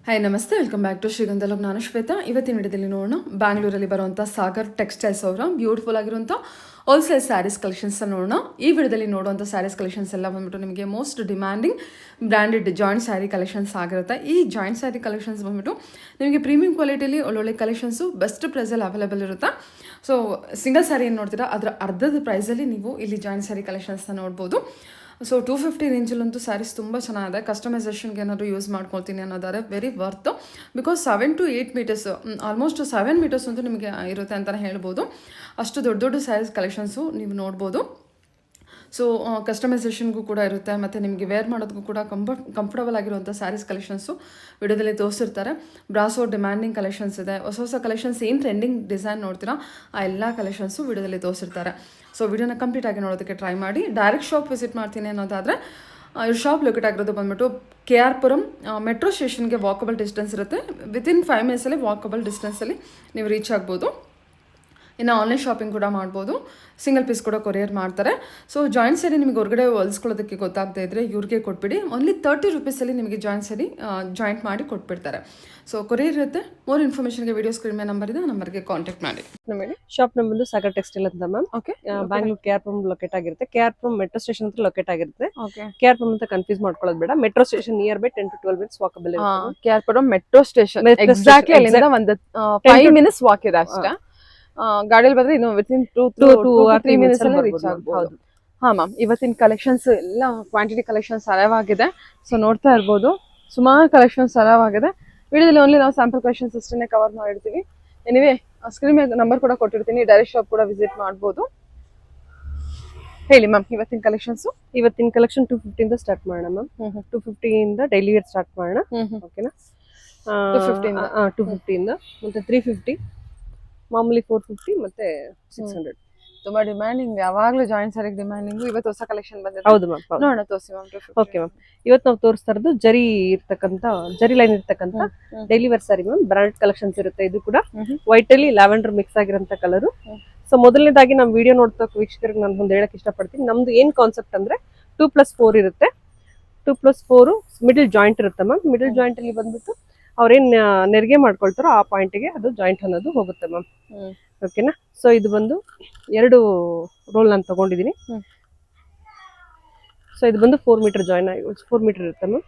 Hi ನಮಸ್ತೆ, welcome back to ಶ್ರೀಗಂಧಲೋಕ್. ನಾನು ಶ್ವೇತಾ. ಇವತ್ತಿನ ವಿಡಿಯೋದಲ್ಲಿ ನೋಡೋಣ ಬ್ಯಾಂಗ್ಳೂರಲ್ಲಿ ಬರುವಂಥ ಸಾಗರ್ ಟೆಕ್ಸ್ಟೈಲ್ಸ್ ಅವರ ಬ್ಯೂಟಿಫುಲ್ ಆಗಿರುವಂಥ ಹೋಲ್ಸೇಲ್ ಸ್ಯಾರೀಸ್ ಕಲೆಕ್ಷನ್ಸ್ ನೋಡೋಣ. ಈ ವಿಡಿಯೋದಲ್ಲಿ ನೋಡುವಂಥ ಸ್ಯಾರೀಸ್ ಕಲೆಕ್ಷನ್ಸ್ ಎಲ್ಲ ಬಂದ್ಬಿಟ್ಟು ನಿಮಗೆ most demanding branded joint sari collections ಆಗಿರುತ್ತೆ. ಈ ಜಾಯಿಂಟ್ ಸ್ಯಾರಿ ಕಲೆಕ್ಷನ್ಸ್ ಬಂದ್ಬಿಟ್ಟು ನಿಮಗೆ ಪ್ರೀಮಿಯಂ ಕ್ವಾಲಿಟಿಲಿ ಒಳ್ಳೊಳ್ಳೆ ಕಲೆಕ್ಷನ್ಸು ಬೆಸ್ಟ್ ಪ್ರೈಸಲ್ಲಿ ಅವೈಲೇಬಲ್ ಇರುತ್ತೆ. ಸೊ ಸಿಂಗಲ್ ಸ್ಯಾರಿ ಏನು ನೋಡ್ತೀರಾ ಅದರ ಅರ್ಧದ ಪ್ರೈಸಲ್ಲಿ ನೀವು ಇಲ್ಲಿ ಜಾಯಿಂಟ್ ಸ್ಯಾರಿ ಕಲೆಕ್ಷನ್ಸ್ನ ನೋಡ್ಬೋದು. ಸೊ 250 ರೇಂಜಲ್ಲಂತೂ ಸ್ಯಾರೀಸ್ ತುಂಬ ಚೆನ್ನಾಗಿದೆ. ಕಸ್ಟಮೈಸೇಷನ್ಗೆ ಏನಾದರೂ ಯೂಸ್ ಮಾಡ್ಕೊಳ್ತೀನಿ ಅನ್ನೋದಾದ್ರೆ very worth. Because 7 to 8 meters, almost 7 meters ಅಂತೂ ನಿಮಗೆ ಇರುತ್ತೆ ಅಂತಲೇ ಹೇಳ್ಬೋದು. ಅಷ್ಟು ದೊಡ್ಡ ದೊಡ್ಡ ಸ್ಯಾರೀಸ್ ಕಲೆಕ್ಷನ್ಸು ನೀವು ನೋಡ್ಬೋದು. ಸೊ ಕಸ್ಟಮೈಸೇಷನ್ಗೂ ಕೂಡ ಇರುತ್ತೆ ಮತ್ತು ನಿಮಗೆ ವೇರ್ ಮಾಡೋದಕ್ಕೂ ಕೂಡ ಕಂಫರ್ಟಬಲ್ ಆಗಿರುವಂಥ ಸ್ಯಾರೀಸ್ ಕಲೆಕ್ಷನ್ಸು ವಿಡಿಯೋದಲ್ಲಿ ತೋರಿಸಿರ್ತಾರೆ. ಬ್ರಾಸೋ ಡಿಮ್ಯಾಂಡಿಂಗ್ ಕಲೆಕ್ಷನ್ಸ್ ಇದೆ. ಹೊಸ ಹೊಸ ಕಲೆಕ್ಷನ್ಸ್ ಏನು ಟ್ರೆಂಡಿಂಗ್ ಡಿಸೈನ್ ನೋಡ್ತೀರಾ ಆ ಎಲ್ಲ ಕಲೆಕ್ಷನ್ಸು ವಿಡಿಯೋದಲ್ಲಿ ತೋರಿಸಿರ್ತಾರೆ. ಸೊ ವಿಡಿಯೋನ ಕಂಪ್ಲೀಟಾಗಿ ನೋಡೋದಕ್ಕೆ ಟ್ರೈ ಮಾಡಿ. ಡೈರೆಕ್ಟ್ ಶಾಪ್ ವಿಸಿಟ್ ಮಾಡ್ತೀನಿ ಅನ್ನೋದಾದರೆ ಇವ್ರ ಶಾಪ್ ಲೊಕೇಟ್ ಆಗಿರೋದು ಬಂದ್ಬಿಟ್ಟು KR ಪುರಂ ಮೆಟ್ರೋ ಸ್ಟೇಷನ್ಗೆ ವಾಕಬಲ್ ಡಿಸ್ಟೆನ್ಸ್ ಇರುತ್ತೆ. ವಿತಿನ್ 5 ಮಿನಿಟ್ಸಲ್ಲಿ ವಾಕಬಲ್ ಡಿಸ್ಟೆನ್ಸಲ್ಲಿ ನೀವು ರೀಚ್ ಆಗ್ಬೋದು. ಇನ್ನು ಆನ್ಲೈನ್ ಶಾಪಿಂಗ್ ಕೂಡ ಮಾಡ್ಬೋದು. ಸಿಂಗಲ್ ಪೀಸ್ ಕೂಡ ಕೊರಿಯರ್ ಮಾಡ್ತಾರೆ. ಸೊ ಜಾಯಿಂಟ್ ಸ್ಯಾರಿ ನಿಮಗೆ ಹೊರಗಡೆ ಹೊಲಿಸ್ಕೊಳ್ಳೋದಕ್ಕೆ ಗೊತ್ತಾಗದೇ ಇದ್ದರೆ ಇವ್ರಿಗೆ ಕೊಟ್ಬಿಡಿ. ಓನ್ಲಿ 30 ರೂಪೀಸಲ್ಲಿ ನಿಮಗೆ ಜಾಯಿಂಟ್ ಸ್ಯಾರಿ ಜಾಯಿಂಟ್ ಮಾಡಿ ಕೊಟ್ಬಿಡ್ತಾರೆ. ಸೊ ಕೊರಿಯರ್ ಇರುತ್ತೆ. ಮೋರ್ ಇನ್ಫಾರ್ಮೇಷನ್ಗೆ ವಿಡಿಯೋ ಸ್ಕ್ರೀನ್ ಮೇಲೆ ನಂಬರ್ ಇದೆ, ಆ ನಂಬರ್ಗೆ ಕಾಂಟ್ಯಾಕ್ಟ್ ಮಾಡಿ. ಶಾಪ್ ನಮ್ಮದು ಸಾಗರ್ ಟೆಕ್ಸ್ಟೈಲ್ ಅಂತ ma'am. Okay, Bangalore KR Puram locate ಆಗಿರುತ್ತೆ. KR ಪುರಂ ಮೆಟ್ರೋ ಸ್ಟೇಷನ್ ಹತ್ರ ಲೊಕೇಟ್ ಆಗಿರುತ್ತೆ. ಓಕೆ, KR ಪುರಂ ಅಂತ ಕನ್ಫ್ಯೂಸ್ ಮಾಡ್ಕೊಳ್ಳೋದು ಬೇಡ. Metro station near by 10 to 12 minutes walkable ಇರುತ್ತೆ. KR Puram metro station Metro exactly station, ಅಲ್ಲಿಂದ ಒಂದು 5 ಮಿನಿಟ್ಸ್ ವಾಕ್ ಇದೆ ಅಷ್ಟೇ. ಗಾಡಿಯಲ್ಲಿ ಬಂದ್ರೆ ಇನ್ನು ವಿತಿನ್ 2 to 3 ಮಿನಿಟ್ಸ್ ಅಲ್ಲಿ ರೀಚ್ ಆಗ್ಬೋದು. ಹಾ ಮ್ಯಾಮ್, ಇವತ್ತಿನ ಕಲೆಕ್ಷನ್ಸ್ ಎಲ್ಲ ಕ್ವಾಂಟಿಟಿ ಕಲೆಕ್ಷನ್ಸ್ ಅರಾವಾಗಿದೆ. ಸೊ ನೋಡ್ತಾ ಇರ್ಬೋದು, ಸುಮಾರು ಕಲೆಕ್ಷನ್ಸ್ ಅರಾವಾಗಿದೆ. ವಿಡಿಯೋದಲ್ಲಿ ಓನ್ಲಿ ನಾವು ಸ್ಯಾಂಪಲ್ ಕಲೆಕ್ಷನ್ಸ್ ಅಷ್ಟೇ ಕವರ್ ಮಾಡಿರ್ತೀವಿ. ಎನಿವೆ ಸ್ಕ್ರೀನ್ ಮೇಲೆ ನಂಬರ್ ಕೂಡ ಕೊಟ್ಟಿರ್ತೀನಿ, ಡೈರೆಕ್ಟ್ ಶಾಪ್ ಕೂಡ ವಿಸಿಟ್ ಮಾಡ್ಬೋದು. ಹೇಳಿ ಮ್ಯಾಮ್ ಇವತ್ತಿನ ಕಲೆಕ್ಷನ್ಸ್. ಇವತ್ತಿನ ಕಲೆಕ್ಷನ್ 250 ಇಂದ ಸ್ಟಾರ್ಟ್ ಮಾಡೋಣ ಮ್ಯಾಮ್. 250 ಇಂದ ಡೈಲಿ ವೇರ್ ಸ್ಟಾರ್ಟ್ ಮಾಡೋಣ. ಓಕೆನಾ? 250 ಇಂದ ಮತ್ತೆ 350, ಮಾಮೂಲಿ 450 ಮತ್ತೆ 600. ತುಂಬಾ ಡಿಮ್ಯಾಂಡಿಂಗ್, ಯಾವಾಗ್ಲೂ ಜಾಯಿಂಟ್ ಸ್ಯಾರಿಗೆ ಡಿಮ್ಯಾಂಡಿಂಗ್. ಇವತ್ತು ಹೊಸ ಕಲೆಕ್ಷನ್ ಬಂದಿದೆ. ಹೌದು ಮ್ಯಾಮ್. ನೋಡೋಣ, ತೋರಿಸಿ ಮ್ಯಾಮ್. ಓಕೆ ಮ್ಯಾಮ್, ಇವತ್ತು ನಾವು ತೋರಿಸ್ತಾ ಇರೋದು ಜರಿ ಲೈನ್ ಇರ್ತಕ್ಕಂಥ daily wear sari ma'am. Branded collections ಇರುತ್ತೆ. ಇದು ಕೂಡ ವೈಟ್ ಅಲ್ಲಿ ಲ್ಯಾವೆಂಡರ್ ಮಿಕ್ಸ್ ಆಗಿರೋಂಥ ಕಲರ್. ಸೊ ಮೊದಲನೇದಾಗಿ ನಮ್ಮ ವಿಡಿಯೋ ನೋಡ್ತಾ ವೀಕ್ಷಕರಿಗೆ ನಾನು ಒಂದು ಹೇಳಕ್ ಇಷ್ಟಪಡ್ತೀನಿ. ನಮ್ದು ಏನ್ ಕಾನ್ಸೆಪ್ಟ್ ಅಂದ್ರೆ 2+4 ಇರುತ್ತೆ. 2+4 ಮಿಡಲ್ ಜಾಯಿಂಟ್ ಇರುತ್ತೆ ಮ್ಯಾಮ್. ಮಿಡಲ್ ಜಾಯಿಂಟ್ ಅಲ್ಲಿ ಬಂದ್ಬಿಟ್ಟು ಅವ್ರೇನ್ ನೆರಿಗೆ ಮಾಡ್ಕೊಳ್ತಾರೋ ಆ ಪಾಯಿಂಟ್ಗೆ ಅದು ಜಾಯಿಂಟ್ ಅನ್ನೋದು ಹೋಗುತ್ತೆ ಮ್ಯಾಮ್. ಓಕೆನಾ? ಸೊ ಇದು ಬಂದು 2 ರೋಲ್ ನಾನು ತಗೊಂಡಿದ್ದೀನಿ. ಸೊ ಇದು ಬಂದು 4 ಮೀಟರ್ ಜಾಯಿನ್ ಆಗಿ 4 ಮೀಟರ್ ಇರುತ್ತೆ ಮ್ಯಾಮ್.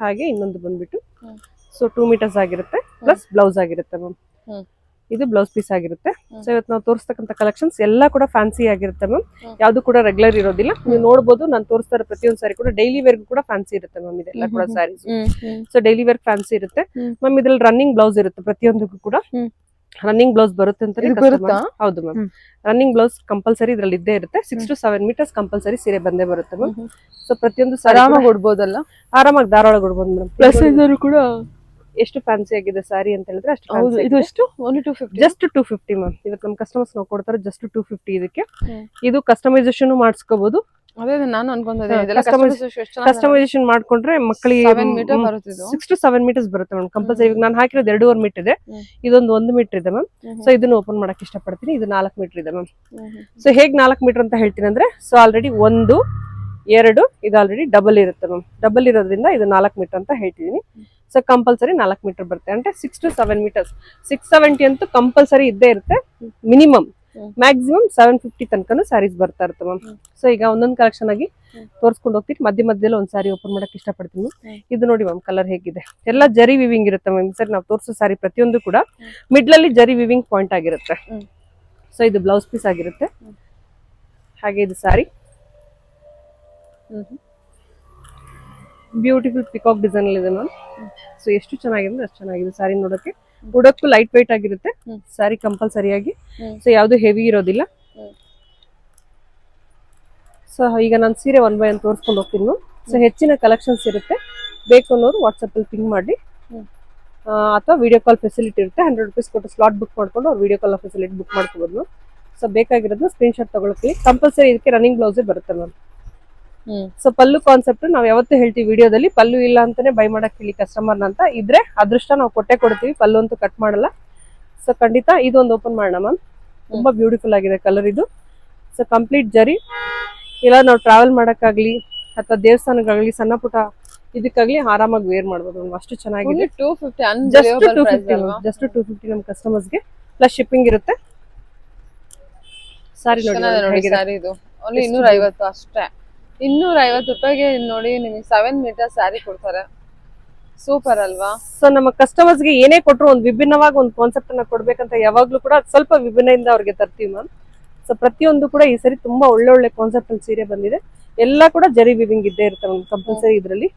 ಹಾಗೆ ಇನ್ನೊಂದು ಬಂದ್ಬಿಟ್ಟು ಸೊ 2 ಮೀಟರ್ಸ್ ಆಗಿರುತ್ತೆ, ಪ್ಲಸ್ ಬ್ಲೌಸ್ ಆಗಿರುತ್ತೆ ಮ್ಯಾಮ್. ಇದು ಬ್ಲೌಸ್ ಪೀಸ್ ಆಗಿರುತ್ತೆ. ಸೊ ಇವತ್ತು ನಾವು ತೋರಿಸ್ತಕ್ಕಂಥ ಕಲೆಕ್ಷನ್ಸ್ ಎಲ್ಲ ಕೂಡ ಫ್ಯಾನ್ಸಿ ಆಗಿರುತ್ತೆ ಮ್ಯಾಮ್. ಯಾವ್ದು ಕೂಡ ರೆಗ್ಯುಲರ್ ಇರೋದಿಲ್ಲ. ನೀವು ನೋಡಬಹುದು, ನಾನು ತೋರಿಸ್ತಾ ಇರೋ ಪ್ರತಿಯೊಂದು ಸಾರಿ ಕೂಡ ಡೈಲಿ ವೇರ್ಗೂ ಕೂಡ ಫ್ಯಾನ್ಸಿ ಇರುತ್ತೆ ಮ್ಯಾಮ್. ಇದೆಲ್ಲ ಕೂಡ saris. So daily wear fancy ಇರುತ್ತೆ ಮ್ಯಾಮ್. ಇದ್ರಲ್ಲಿ ರನ್ನಿಂಗ್ ಬ್ಲೌಸ್ ಇರುತ್ತೆ. ಪ್ರತಿಯೊಂದಕ್ಕೂ ಕೂಡ ರನ್ನಿಂಗ್ ಬ್ಲೌಸ್ ಬರುತ್ತೆ ಅಂತ. ಹೌದು ಮ್ಯಾಮ್, ರನ್ನಿಂಗ್ ಬ್ಲೌಸ್ ಕಂಪಲ್ಸರಿ ಇದ್ರಲ್ಲಿ ಇದ್ದೇ ಇರುತ್ತೆ. 6 to 7 ಮೀಟರ್ಸ್ ಕಂಪಲ್ಸರಿ ಸೀರೆ ಬಂದೇ ಬರುತ್ತೆ ಮ್ಯಾಮ್. ಸೊ ಪ್ರತಿಯೊಂದು ಆರಾಮಾಗಿ ಉಡ್ಬೋದಲ್ಲ, ಆರಾಮಾಗಿ ಧಾರಾಳ ಉಡ್ಬೋದು ಮೇಡಮ್. ಪ್ಲಸ್ ಇದ್ರು ಕೂಡ ಎಷ್ಟು ಫ್ಯಾನ್ಸಿ ಆಗಿದೆ ಸ್ಯಾರಿ ಅಂತ ಹೇಳಿದ್ರೆ ಅಷ್ಟು. ಇದು ಎಷ್ಟು? Only 250, just 250 ma'am. ಇವತ್ತು ನಮ್ಮ ಕಸ್ಟಮರ್ಸ್ ನಾವು ಕೊಡ್ತಾರೆ ಜಸ್ಟ್ 250 ಇದಕ್ಕೆ. ಇದು ಕಸ್ಟಮೈಸೇಷನ್ ಮಾಡಿಸ್ಕೋಬಹುದು. ಅದೇ ನಾನು ಅನ್ಕೊಂಡೆ, ಕಸ್ಟಮೈಸೇಷನ್ ಮಾಡ್ಕೊಂಡ್ರೆ ಮಕ್ಕಳಿಗೆ 6 to 7 ಮೀಟರ್ಸ್ ಬರುತ್ತೆ ಮ್ಯಾಮ್ ಕಂಪಲ್ಸರಿ. ನಾನು ಹಾಕಿರೋದು 2.5 ಮೀಟರ್ ಇದೆ. ಇದೊಂದು 1 ಮೀಟರ್ ಇದೆ ಮ್ಯಾಮ್. ಸೊ ಇದನ್ನು ಓಪನ್ ಮಾಡಕ್ ಇಷ್ಟಪಡ್ತೀನಿ. ಇದು 4 ಮೀಟರ್ ಇದೆ ಮ್ಯಾಮ್. ಸೊ ಹೇಗ್ 4 ಮೀಟರ್ ಅಂತ ಹೇಳ್ತೀನಿ ಅಂದ್ರೆ, ಸೊ ಆಲ್ರೆಡಿ 1, 2 ಇದು ಆಲ್ರೆಡಿ ಡಬಲ್ ಇರುತ್ತೆ ಮ್ಯಾಮ್. ಡಬಲ್ ಇರೋದ್ರಿಂದ ಇದು 4 ಮೀಟರ್ ಅಂತ ಹೇಳ್ತಿದ್ದೀನಿ. ಸೊ ಕಂಪಲ್ಸರಿ 4 ಮೀಟರ್ ಬರುತ್ತೆ. ಅಂದ್ರೆ 6 to 7 ಮೀಟರ್ಸ್. 670 ಅಂತೂ ಕಂಪಲ್ಸರಿ ಇದ್ದೇ ಇರುತ್ತೆ ಮಿನಿಮಮ್. ಮ್ಯಾಕ್ಸಿಮಮ್ 750 ತನಕನೂ ಸ್ಯಾರೀಸ್ ಬರ್ತಾ ಇರುತ್ತೆ ಮ್ಯಾಮ್. ಸೊ ಈಗ ಒಂದೊಂದು ಕಲೆಕ್ಷನ್ ಆಗಿ ತೋರಿಸ್ಕೊಂಡು ಹೋಗ್ತೀನಿ. ಮಧ್ಯದಲ್ಲಿ ಒಂದು ಸ್ಯಾರಿ ಓಪನ್ ಮಾಡಕ್ ಇಷ್ಟಪಡ್ತೀನಿ. ಇದು ನೋಡಿ ಮ್ಯಾಮ್, ಕಲರ್ ಹೇಗಿದೆ. ಎಲ್ಲ ಜರಿ ವಿವಿಂಗ್ ಇರುತ್ತೆ ಮ್ಯಾಮ್. ಸರಿ, ನಾವು ತೋರಿಸೋ ಸ್ಯಾರಿ ಪ್ರತಿಯೊಂದು ಕೂಡ ಮಿಡ್ಲಲ್ಲಿ ಜರಿ ವಿವಿಂಗ್ ಪಾಯಿಂಟ್ ಆಗಿರುತ್ತೆ. ಸೊ ಇದು ಬ್ಲೌಸ್ ಪೀಸ್ ಆಗಿರುತ್ತೆ. ಹಾಗೆ ಇದು ಸ್ಯಾರಿ ಬ್ಯೂಟಿಫುಲ್ ಪಿಕಾಕ್ ಡಿಸೈನ್ ಅಲ್ಲಿ ಇದೆ ಮ್ಯಾಮ್. ಸೊ ಎಷ್ಟು ಚೆನ್ನಾಗಿದೆ ಅಷ್ಟು ಚೆನ್ನಾಗಿದೆ ಸ್ಯಾರಿ ನೋಡೋಕೆ. ಉಡಕ್ಕೂ ಲೈಟ್ ವೈಟ್ ಆಗಿರುತ್ತೆ ಸ್ಯಾರಿ ಕಂಪಲ್ಸರಿಯಾಗಿ. ಸೊ ಯಾವ್ದು ಹೆವಿ ಇರೋದಿಲ್ಲ. ಸೊ ಈಗ ನಾನು ಸೀರೆ 1 by 1 ತೋರಿಸ್ಕೊಂಡು ಹೋಗ್ತೀನಿ ಮ್ಯಾಮ್. ಸೊ ಹೆಚ್ಚಿನ ಕಲೆಕ್ಷನ್ಸ್ ಇರುತ್ತೆ. ಬೇಕು ಅನ್ನೋರು ವಾಟ್ಸಪ್ ಅಲ್ಲಿ ಪಿಂಗ್ ಮಾಡಿ, ಅಥವಾ ವಿಡಿಯೋ ಕಾಲ್ ಫೆಸಿಲಿಟಿ ಇರುತ್ತೆ. 100 ರೂಪೀಸ್ ಕೊಟ್ಟು ಸ್ಲಾಟ್ ಬುಕ್ ಮಾಡ್ಕೊಂಡು ಅವ್ರು ವಿಡಿಯೋ ಕಾಲ್ ಫೆಸಿಲಿಟಿ ಬುಕ್ ಮಾಡ್ಕೋಬಹುದು. ಸೊ ಬೇಕಾಗಿರೋದನ್ನ ಸ್ಕ್ರೀನ್ ಶಾಟ್ ತಗೊಳ್ಳಿ. ಕಂಪಲ್ಸರಿ ಇದಕ್ಕೆ ರನ್ನಿಂಗ್ ಬ್ಲೌಸೇ ಬರುತ್ತೆ ಮ್ಯಾಮ್. ಸೊ ಪಲ್ಲು ಕಾನ್ಸೆಪ್ಟ್ ನಾವು ಯಾವತ್ತೂ ಹೇಳ್ತೀವಿ ವಿಡಿಯೋದಲ್ಲಿ, ಪಲ್ಲು ಇಲ್ಲ ಅಂತಾನೆ ಬೈ ಮಾಡಕ್ ಹೇಳಿ ಕಸ್ಟಮರ್ನ ಅಂತ. ಇದ್ರೆ ಅದೃಷ್ಟ ನಾವು ಕೊಟ್ಟೆ ಕೊಡ್ತೀವಿ, ಪಲ್ಲು ಅಂತೂ ಕಟ್ ಮಾಡಲ್ಲ. ಸೊ ಖಂಡಿತ ಇದು ಒಂದು ಓಪನ್ ಮಾಡೋಣ ಮ್ಯಾಮ್. ತುಂಬಾ ಬ್ಯೂಟಿಫುಲ್ ಆಗಿದೆ ಕಲರ್ ಇದು. ಸೊ ಕಂಪ್ಲೀಟ್ ಜರಿ. ಇಲ್ಲ ನಾವು ಟ್ರಾವೆಲ್ ಮಾಡಕ್ಕಾಗ್ಲಿ ಅಥವಾ ದೇವಸ್ಥಾನಕ್ಕಾಗ್ಲಿ ಸಣ್ಣ ಪುಟ್ಟ ಇದಕ್ಕಾಗ್ಲಿ ಆರಾಮಾಗಿ ವೇರ್ ಮಾಡ್ಬೋದು ಮ್ಯಾಮ್. ಅಷ್ಟು ಚೆನ್ನಾಗಿದೆ. 250 ಜಸ್ಟ್ 250 ಜಸ್ಟ್ 250 ನಮ್ಮ ಕಸ್ಟಮರ್ಸ್ಗೆ ಪ್ಲಸ್ ಶಿಪ್ಪಿಂಗ್ ಇರುತ್ತೆ. ಸಾರಿ ನೋಡಿ ಸ್ಯಾರಿ ಇದು ಓನ್ಲಿ 250 ಅಷ್ಟೇ. 250 ರೂಪಾಯಿಗೆ ನೋಡಿ ನಿಮಗೆ 7 ಮೀಟರ್ ಸ್ಯಾರಿ ಕೊಡ್ತಾರೆ. ಸೂಪರ್ ಅಲ್ವಾ? ಸೊ ನಮ್ಮ ಕಸ್ಟಮರ್ಸ್ಗೆ ಏನೇ ಕೊಟ್ಟರು ಒಂದು ವಿಭಿನ್ನವಾಗಿ ಒಂದು ಕಾನ್ಸೆಪ್ಟ್ ಅನ್ನ ಕೊಡ್ಬೇಕಂತ ಯಾವಾಗ್ಲೂ ಕೂಡ ಸ್ವಲ್ಪ ವಿಭಿನ್ನದಿಂದ ಅವ್ರಿಗೆ ತರ್ತೀವಿ ಮ್ಯಾಮ್. ಸೊ ಪ್ರತಿಯೊಂದು ಕೂಡ ಈ ಸರಿ ತುಂಬಾ ಒಳ್ಳೆ ಕಾನ್ಸೆಪ್ಟ್ ಅಲ್ಲಿ ಸೀರೆ ಬಂದಿದೆ. ಎಲ್ಲ ಕೂಡ ಜರಿ ವಿವಿಂಗ್ ಇದ್ದೇ ಇರುತ್ತೆ ಮ್ಯಾಮ್ ಕಂಪಲ್ಸರಿ ಇದ್ರಲ್ಲಿ.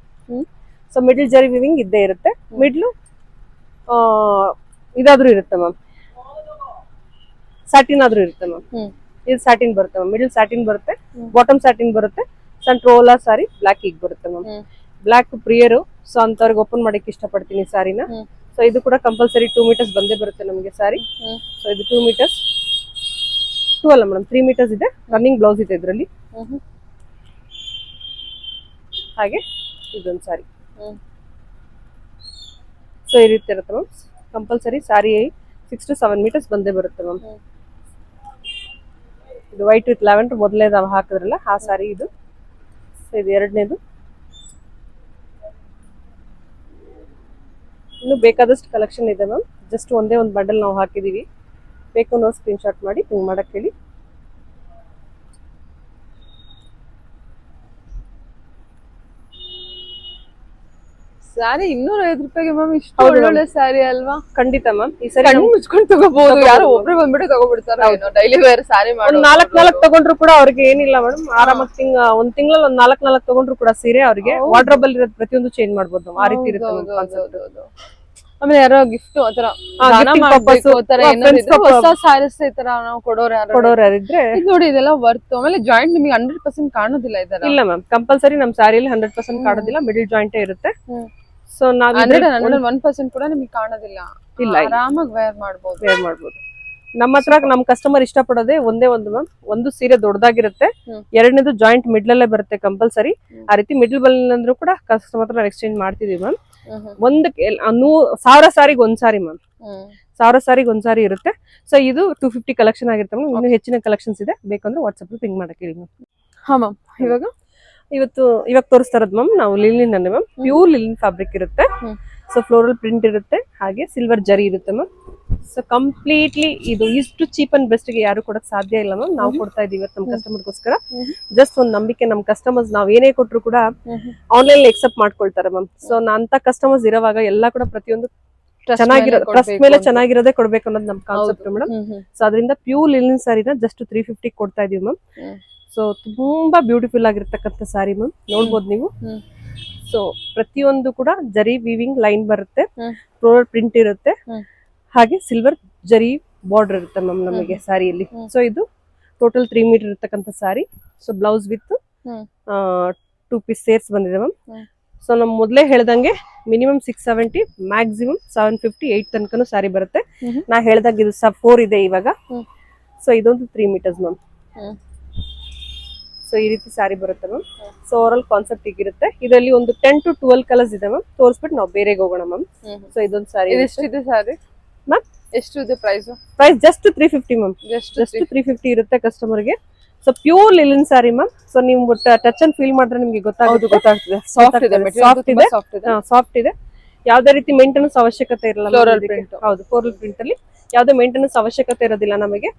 ಸೊ ಮಿಡ್ಲ್ ಜರಿ ವಿವಿಂಗ್ ಇದ್ದೇ ಇರುತ್ತೆ. ಮಿಡ್ಲು ಇದಾದ್ರೂ ಇರುತ್ತೆ ಮ್ಯಾಮ್, ಸ್ಯಾಟಿನ್ ಆದ್ರೂ ಇರುತ್ತೆ ಮ್ಯಾಮ್. ಇದು ಸ್ಯಾಟಿನ್ ಬರುತ್ತೆ ಮ್ಯಾಮ್, ಮಿಡಲ್ ಸ್ಯಾಟಿನ್ ಬರುತ್ತೆ, ಬಾಟಮ್ ಸ್ಯಾಟಿನ್ ಬರುತ್ತೆ, ಸೆಂಟ್ರೋಲಾ ಸಾರಿ ಬ್ಲಾಕ್ ಈಗ ಬರುತ್ತೆ ಮ್ಯಾಮ್. ಬ್ಲಾಕ್ ಪ್ರಿಯರು, ಸೊ ಅಂತವ್ರಿಗೆ ಓಪನ್ ಮಾಡಕ್ಕೆ ಇಷ್ಟಪಡ್ತೀನಿ ಸಾರಿನ. ಸೊ ಇದು ಕೂಡ ಕಂಪಲ್ಸರಿ 2 ಮೀಟರ್ಸ್ ಬಂದೇ ಬರುತ್ತೆ ನಮಗೆ ಸಾರಿ. ಸೊ ಇದು 2 ಮೀಟರ್ಸ್ 2 ಅಲ್ಲ ಮೇಡಮ್ 3 ಮೀಟರ್ಸ್ ಇದೆ. ರನ್ನಿಂಗ್ ಬ್ಲೌಸ್ ಇದೆ ಇದರಲ್ಲಿ. ಹಾಗೆ ಇದೊಂದು ಸಾರಿ. ಸೊ ಈ ರೀತಿ ಇರುತ್ತೆ ma'am. Compulsory sari 6 to 7 meters ಬಂದೇ ಬರುತ್ತೆ ಮ್ಯಾಮ್. ಇದು ವೈಟ್ ವಿತ್ ಲ್ಯಾವೆಂಡರ್ ಮೊದಲನೇ ನಾವು ಹಾಕಿದ್ರಲ್ಲ ಆ ಸಾರಿ ಇದು. ಸೊ ಇದು ಎರಡನೇದು. ಇನ್ನು ಬೇಕಾದಷ್ಟು ಕಲೆಕ್ಷನ್ ಇದೆ ಮ್ಯಾಮ್. ಜಸ್ಟ್ ಒಂದೇ ಒಂದು ಬಂಡಲ್ ನಾವು ಹಾಕಿದೀವಿ. ಬೇಕು ನಾವು ಸ್ಕ್ರೀನ್ ಶಾಟ್ ಮಾಡಿ ಹಿಂಗ್ ಮಾಡಕ್ ಹೇಳಿ. ಸ್ಯಾರಿ 250 ರೂಪಾಯಿಗೆ ಮ್ಯಾಮ್. ಇಷ್ಟು ಒಳ್ಳೊಳ್ಳೆ ಸ್ಯಾರಿ ಅಲ್ವಾ? ಖಂಡಿತ ಮ್ಯಾಮ್. ಈ ಸರಿ ಕಣ್ಣು ಮುಚ್ಕೊಂಡು ತಗೋಬಹುದು. ಯಾರೋ ಒಬ್ರು ಬಂದ್ಬಿಟ್ಟು ತಗೋಬಿಡ್ತಾರ ಡೈಲಿ ವೇರ್ ಸ್ಯಾರಿ ಮಾಡಿ. 4 ತಗೊಂಡ್ರು ಕೂಡ ಅವ್ರಿಗೆ ಏನಿಲ್ಲ ಮೇಡಮ್. ಆರಾಮಾಗಿ ಒಂದ್ ತಿಂಗಳಲ್ಲಿ ಒಂದ್ 4 ತಗೊಂಡ್ರು ಕೂಡ ಸೀರೆ ಅವ್ರಿಗೆ ವಾರ್ಡ್ರೋಬ್ ಅಲ್ಲಿ ಇರೋದು ಪ್ರತಿಯೊಂದು ಚೇಂಜ್ ಮಾಡ್ಬೋದು. ಆ ರೀತಿ ಇರುತ್ತೆ. ಆಮೇಲೆ ಯಾರೋ ಗಿಫ್ಟ್ ಆತರ ಹೊಸ ಸ್ಯಾರೀಸ್ ಈ ತರ ನಾವು ಕೊಡೋರು ಯಾರಿದ್ರೆ ನೋಡಿ ಇದೆಲ್ಲ ವರ್ತ್. ಆಮೇಲೆ ಜಾಯಿಂಟ್ ನಿಮಗೆ 100% ಕಾಣೋದಿಲ್ಲ ಇದರ. ಇಲ್ಲ ಮ್ಯಾಮ್, ಕಂಪಲ್ಸರಿ ನಮ್ ಸ್ಯಾರಿಯಲ್ಲಿ 100% ಕಾಣೋದಿಲ್ಲ. ಮಿಡಲ್ ಜಾಯಿಂಟೇ ಇರುತ್ತೆ. ಸೊ ನಾವ್ 1% ಕೂಡ ನಿಮಗೆ ಕಾಣೋದಿಲ್ಲ. ಇಲ್ಲ, ಆರಾಮಾಗಿ ವೇರ್ ಮಾಡ್ಬೋದು. ನಮ್ಮ ಹತ್ರ ನಮ್ ಕಸ್ಟಮರ್ ಇಷ್ಟಪಡೋದೇ ಒಂದೇ ಒಂದು ಮ್ಯಾಮ್. ಒಂದು ಸೀರೆ ದೊಡ್ಡದಾಗಿರುತ್ತೆ, ಎರಡನೇದು ಜಾಯಿಂಟ್ ಮಿಡ್ಲ್ ಅಲ್ಲೇ ಬರುತ್ತೆ ಕಂಪಲ್ಸರಿ. ಆ ರೀತಿ ಮಿಡ್ಲ್ ಬಲ್ ಅಂದ್ರೂ ಕೂಡ ಕಸ್ಟಮರ್ ಹತ್ರ ಎಕ್ಸ್ಚೇಂಜ್ ಮಾಡ್ತಿದೀವಿ ಮ್ಯಾಮ್. 1000 ಸಾರಿಗೆ ಒಂದ್ ಸಾರಿ ಮ್ಯಾಮ್. 1000 ಸಾರಿಗೆ ಒಂದ್ ಸಾರಿ ಇರುತ್ತೆ. ಸೊ ಇದು 250 ಕಲೆಕ್ಷನ್ ಆಗಿರುತ್ತೆ ಮ್ಯಾಮ್. ಇನ್ನು ಹೆಚ್ಚಿನ ಕಲೆಕ್ಷನ್ಸ್ ಇದೆ, ಬೇಕಂದ್ರೆ ವಾಟ್ಸ್ಆಪ್ ಪಿಂಗ್ ಮಾಡಕ್ಕೆ ಹೇಳಿ ಮ್ಯಾಮ್. ಹಾ ಮ್ಯಾಮ್. ಇವಾಗ ತೋರಿಸ್ತಾ ಇರೋದು ಮ್ಯಾಮ್ ನಾವು ಲಿಲಿನ್ ಅನ್ನ ಮ್ಯಾಮ್. ಪ್ಯೂರ್ ಲಿಲಿನ್ ಫ್ಯಾಬ್ರಿಕ್ ಇರುತ್ತೆ. ಸೊ ಫ್ಲೋರಲ್ ಪ್ರಿಂಟ್ ಇರುತ್ತೆ, ಹಾಗೆ ಸಿಲ್ವರ್ ಜರಿ ಇರುತ್ತೆ ಮ್ಯಾಮ್. ಸೊ ಕಂಪ್ಲೀಟ್ಲಿ ಇದು ಇಷ್ಟು ಚೀಪ್ ಅಂಡ್ ಬೆಸ್ಟ್ ಗೆ ಯಾರು ಕೊಡಕ್ ಸಾಧ್ಯ ಇಲ್ಲ ಮ್ಯಾಮ್. ನಾವು ಕೊಡ್ತಾ ಇದೀವಿ ಇವತ್ತು ನಮ್ಮ ಕಸ್ಟಮರ್ಗೋಸ್ಕರ. ಜಸ್ಟ್ ಒಂದು ನಂಬಿಕೆ, ನಮ್ಮ ಕಸ್ಟಮರ್ಸ್ ನಾವ್ ಏನೇ ಕೊಟ್ರು ಕೂಡ ಆನ್ಲೈನ್ ಎಕ್ಸೆಪ್ಟ್ ಮಾಡ್ಕೊಳ್ತಾರೆ ಮ್ಯಾಮ್. ಸೊ ಅಂತ ಕಸ್ಟಮರ್ಸ್ ಇರೋವಾಗ ಎಲ್ಲ ಕೂಡ ಪ್ರತಿಯೊಂದು ಟ್ರಸ್ಟ್ ಮೇಲೆ ಚೆನ್ನಾಗಿರೋದೇ ಕೊಡ್ಬೇಕು ಅನ್ನೋದು ನಮ್ ಕಾನ್ಸೆಪ್ಟ್ ಮೇಡಮ್. ಸೊ ಅದರಿಂದ ಪ್ಯೂರ್ ಲಿಲಿನ್ ಸಾರಿನ ಜಸ್ಟ್ 350 ಕೊಡ್ತಾ ಇದೀವಿ ಮ್ಯಾಮ್. ಸೊ ತುಂಬಾ ಬ್ಯೂಟಿಫುಲ್ ಆಗಿರ್ತಕ್ಕಂಥ ಸಾರಿ ಮ್ಯಾಮ್, ನೋಡ್ಬೋದು ನೀವು. ಸೊ ಪ್ರತಿಯೊಂದು ಕೂಡ ಜರಿ ವೀವಿಂಗ್ ಲೈನ್ ಬರುತ್ತೆ, ಫ್ಲೋರಲ್ ಪ್ರಿಂಟ್ ಇರುತ್ತೆ, ಹಾಗೆ ಸಿಲ್ವರ್ ಜರಿ ಬಾರ್ಡರ್ ಇರುತ್ತೆ ಮ್ಯಾಮ್ ನಮಗೆ ಸಾರಿಯಲ್ಲಿ. ಸೊ ಇದು ಟೋಟಲ್ 3 ಮೀಟರ್ ಇರ್ತಕ್ಕಂಥ ಸಾರಿ. ಸೊ ಬ್ಲೌಸ್ ವಿತ್ 2 ಪೀಸ್ ಸೇರ್ಸ್ ಬಂದಿದೆ ಮ್ಯಾಮ್. ಸೊ ನಮ್ ಮೊದಲೇ ಹೇಳ್ದಂಗೆ ಮಿನಿಮಮ್ 670, ಮ್ಯಾಕ್ಸಿಮಮ್ 750, 8 ತನಕನೂ ಸಾರಿ ಬರುತ್ತೆ. ನಾ ಹೇಳ್ದಾಗ ಇದು 4 ಇದೆ ಇವಾಗ. ಸೊ ಇದೊಂದು 3 ಮೀಟರ್ಸ್ ಮ್ಯಾಮ್. ಸೊ ಈ ರೀತಿ ಸಾರಿ ಬರುತ್ತೆ ಮ್ಯಾಮ್. ಸೊ ಓವರ್ ಕಾನ್ಸೆಪ್ಟ್ ಹೀಗಿರುತ್ತೆ. ಇದರಲ್ಲಿ ಒಂದು 10 to 12 ಕಲರ್ಸ್ ಇದೆ ಮ್ಯಾಮ್. ತೋರಿಸ್ಬಿಟ್ಟು ನಾವು ಬೇರೆಗೆ ಹೋಗೋಣ ಮ್ಯಾಮ್. ಸೊ ಇದೊಂದು ಸಾರಿ ಎಷ್ಟಿದೆ ಸಾರಿ ಮ್ಯಾಮ್? ಎಷ್ಟು ಇದೆ ಪ್ರೈಸ್? Just 350 ma'am. ಜಸ್ಟ್ 350 ಇರುತ್ತೆ ಕಸ್ಟಮರ್ಗೆ. So pure ಲಿಲಿನ್ sorry ma'am. So ನೀವು ಟಚ್ ಅಂಡ್ ಫೀಲ್ ಮಾಡಿದ್ರೆ ನಿಮ್ಗೆ ಗೊತ್ತಾಗ್ತದೆ. ಸಾಫ್ಟ್ ಇದೆ. ಯಾವ್ದೇ ರೀತಿ ಮೇಂಟೆನೆನ್ಸ್ ಅವಶ್ಯಕತೆ ಇರಲ್ಲ. ಹೌದು, ಫ್ಲೋರಲ್ ಪ್ರಿಂಟ್ ಅಲ್ಲಿ ಯಾವ್ದೇ ಮೇಂಟೆನೆನ್ಸ್ ಅವಶ್ಯಕತೆ ಇರೋದಿಲ್ಲ ನಮಗೆ.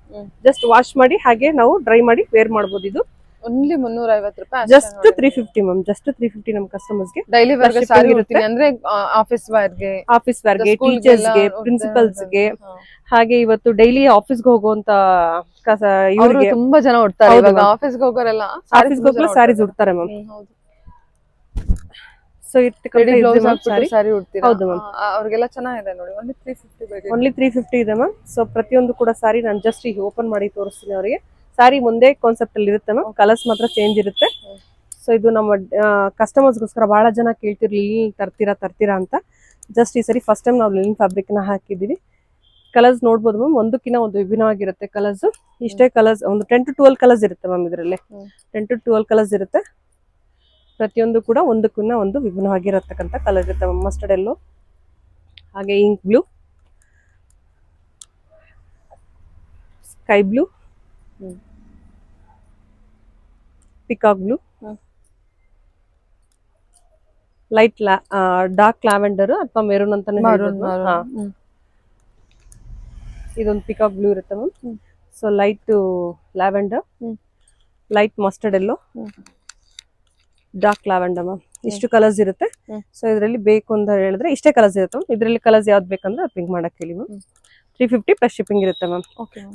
ಜಸ್ಟ್ ವಾಶ್ ಮಾಡಿ ಹಾಗೆ ನಾವು ಡ್ರೈ ಮಾಡಿ ವೇರ್ ಮಾಡಬಹುದು. ಇದು ಓನ್ಲಿ 350 ರೂಪಾಯಿ. Just 350 ma'am. ಜಸ್ಟ್ 350 ನಮ್ಮ ಕಸ್ಟಮರ್ಸ್ ಗೆ. ಡೈಲಿ ವೇರ್ ಗೆ ಸಾರಿ ಇರುತ್ತೆ ಅಂದ್ರೆ ಆಫೀಸ್ ವೇರ್ ಗೆ, ಟೀಚರ್ಸ್ ಗೆ, ಪ್ರಿನ್ಸಿಪಲ್ಸ್ ಗೆ, ಹಾಗೆ ಇವತ್ತು ಡೈಲಿ ಆಫೀಸ್ ಗೆ ಹೋಗುವಂತ ಇವರಿಗೆ ತುಂಬಾ ಜನ ಉಡ್ತಾರೆ. ಇವಾಗ ಆಫೀಸ್ ಗೆ ಹೋಗೋರೆಲ್ಲ ಸಾರೀಸ್ ಉಡ್ತಾರೆ ಮ್ಯಾಮ್. So sorry ಉಡ್ತೀರಾ? ಹೌದು ಮ್ಯಾಮ್. ಅವ್ರಿಗೆಲ್ಲ ಚೆನ್ನಾಗಿದೆ ನೋಡಿ. ಓನ್ಲಿ 350 ಇದೆ ಮ್ಯಾಮ್. ಸೊ ಪ್ರತಿಯೊಂದು ಕೂಡ ಸಾರಿ ನಾನು ಜಸ್ಟ್ ಈಗ ಓಪನ್ ಮಾಡಿ ತೋರಿಸ್ತೀನಿ ಅವರಿಗೆ. ಸಾರಿ ಮುಂದೆ ಕಾನ್ಸೆಪ್ಟ್ ಅಲ್ಲಿ ಇರುತ್ತೆ ಮ್ಯಾಮ್. ಕಲರ್ಸ್ ಮಾತ್ರ ಚೇಂಜ್ ಇರುತ್ತೆ. ಸೊ ಇದು ನಮ್ಮ ಕಸ್ಟಮರ್ಸ್ಗೋಸ್ಕರ ಬಹಳ ಜನ ಕೇಳ್ತಿರ್ಲಿ ತರ್ತೀರಾ ಅಂತ. ಜಸ್ಟ್ ಈ ಸರಿ ಫಸ್ಟ್ ಟೈಮ್ ನಾವು ಲಿಲಿನ್ ಫ್ಯಾಬ್ರಿಕ್ ನ ಹಾಕಿದೀವಿ. ಕಲರ್ಸ್ ನೋಡ್ಬೋದು ಮ್ಯಾಮ್, ಒಂದಕ್ಕಿಂತ ಒಂದು ವಿಭಿನ್ನವಾಗಿರುತ್ತೆ ಕಲರ್ಸ್. ಇಷ್ಟೇ ಕಲರ್ಸ್ ಒಂದು 10 to 12 ಕಲರ್ಸ್ ಇರುತ್ತೆ ಮ್ಯಾಮ್. ಇದರಲ್ಲಿ 10 to 12 ಕಲರ್ಸ್ ಇರುತ್ತೆ. ಪ್ರತಿಯೊಂದು ಕೂಡ ಒಂದಕ್ಕಿಂತ ಒಂದು ವಿಭಿನ್ನವಾಗಿರತಕ್ಕಂಥ ಕಲರ್ ಇರುತ್ತೆ ಮ್ಯಾಮ್. ಮಸ್ಟರ್ಡ್ ಎಲ್ಲೋ, ಹಾಗೆ ink blue, sky blue, peacock blue, light dark lavender ಅಥವಾ ಮೆರೂನ್ ಅಂತಾನೆ ಮರೂನ್ ಹೇಳ್ಬೋದು. ಹಾ, ಇದೊಂದು ಪಿಕಾಕ್ ಬ್ಲೂ ಇರುತ್ತೆ ma'am. So light lavender, light mustard yellow, dark lavender ma'am. ಇಷ್ಟು ಕಲರ್ಸ್ ಇರುತ್ತೆ. ಸೊ ಇದರಲ್ಲಿ ಬೇಕು ಅಂತ ಹೇಳಿದ್ರೆ ಇಷ್ಟೇ ಕಲರ್ಸ್ ಇರುತ್ತೆ. ಇದರಲ್ಲಿ ಕಲರ್ಸ್ ಯಾವ್ದು ಬೇಕಂದ್ರೆ ಪಿಂಕ್ ಮಾಡಕ್ ಹೇಳಿ ಮ್ಯಾಮ್. 350 ಪ್ಲಸ್ ಶಿಪ್ಪಿಂಗ್ ಇರುತ್ತೆ ma'am.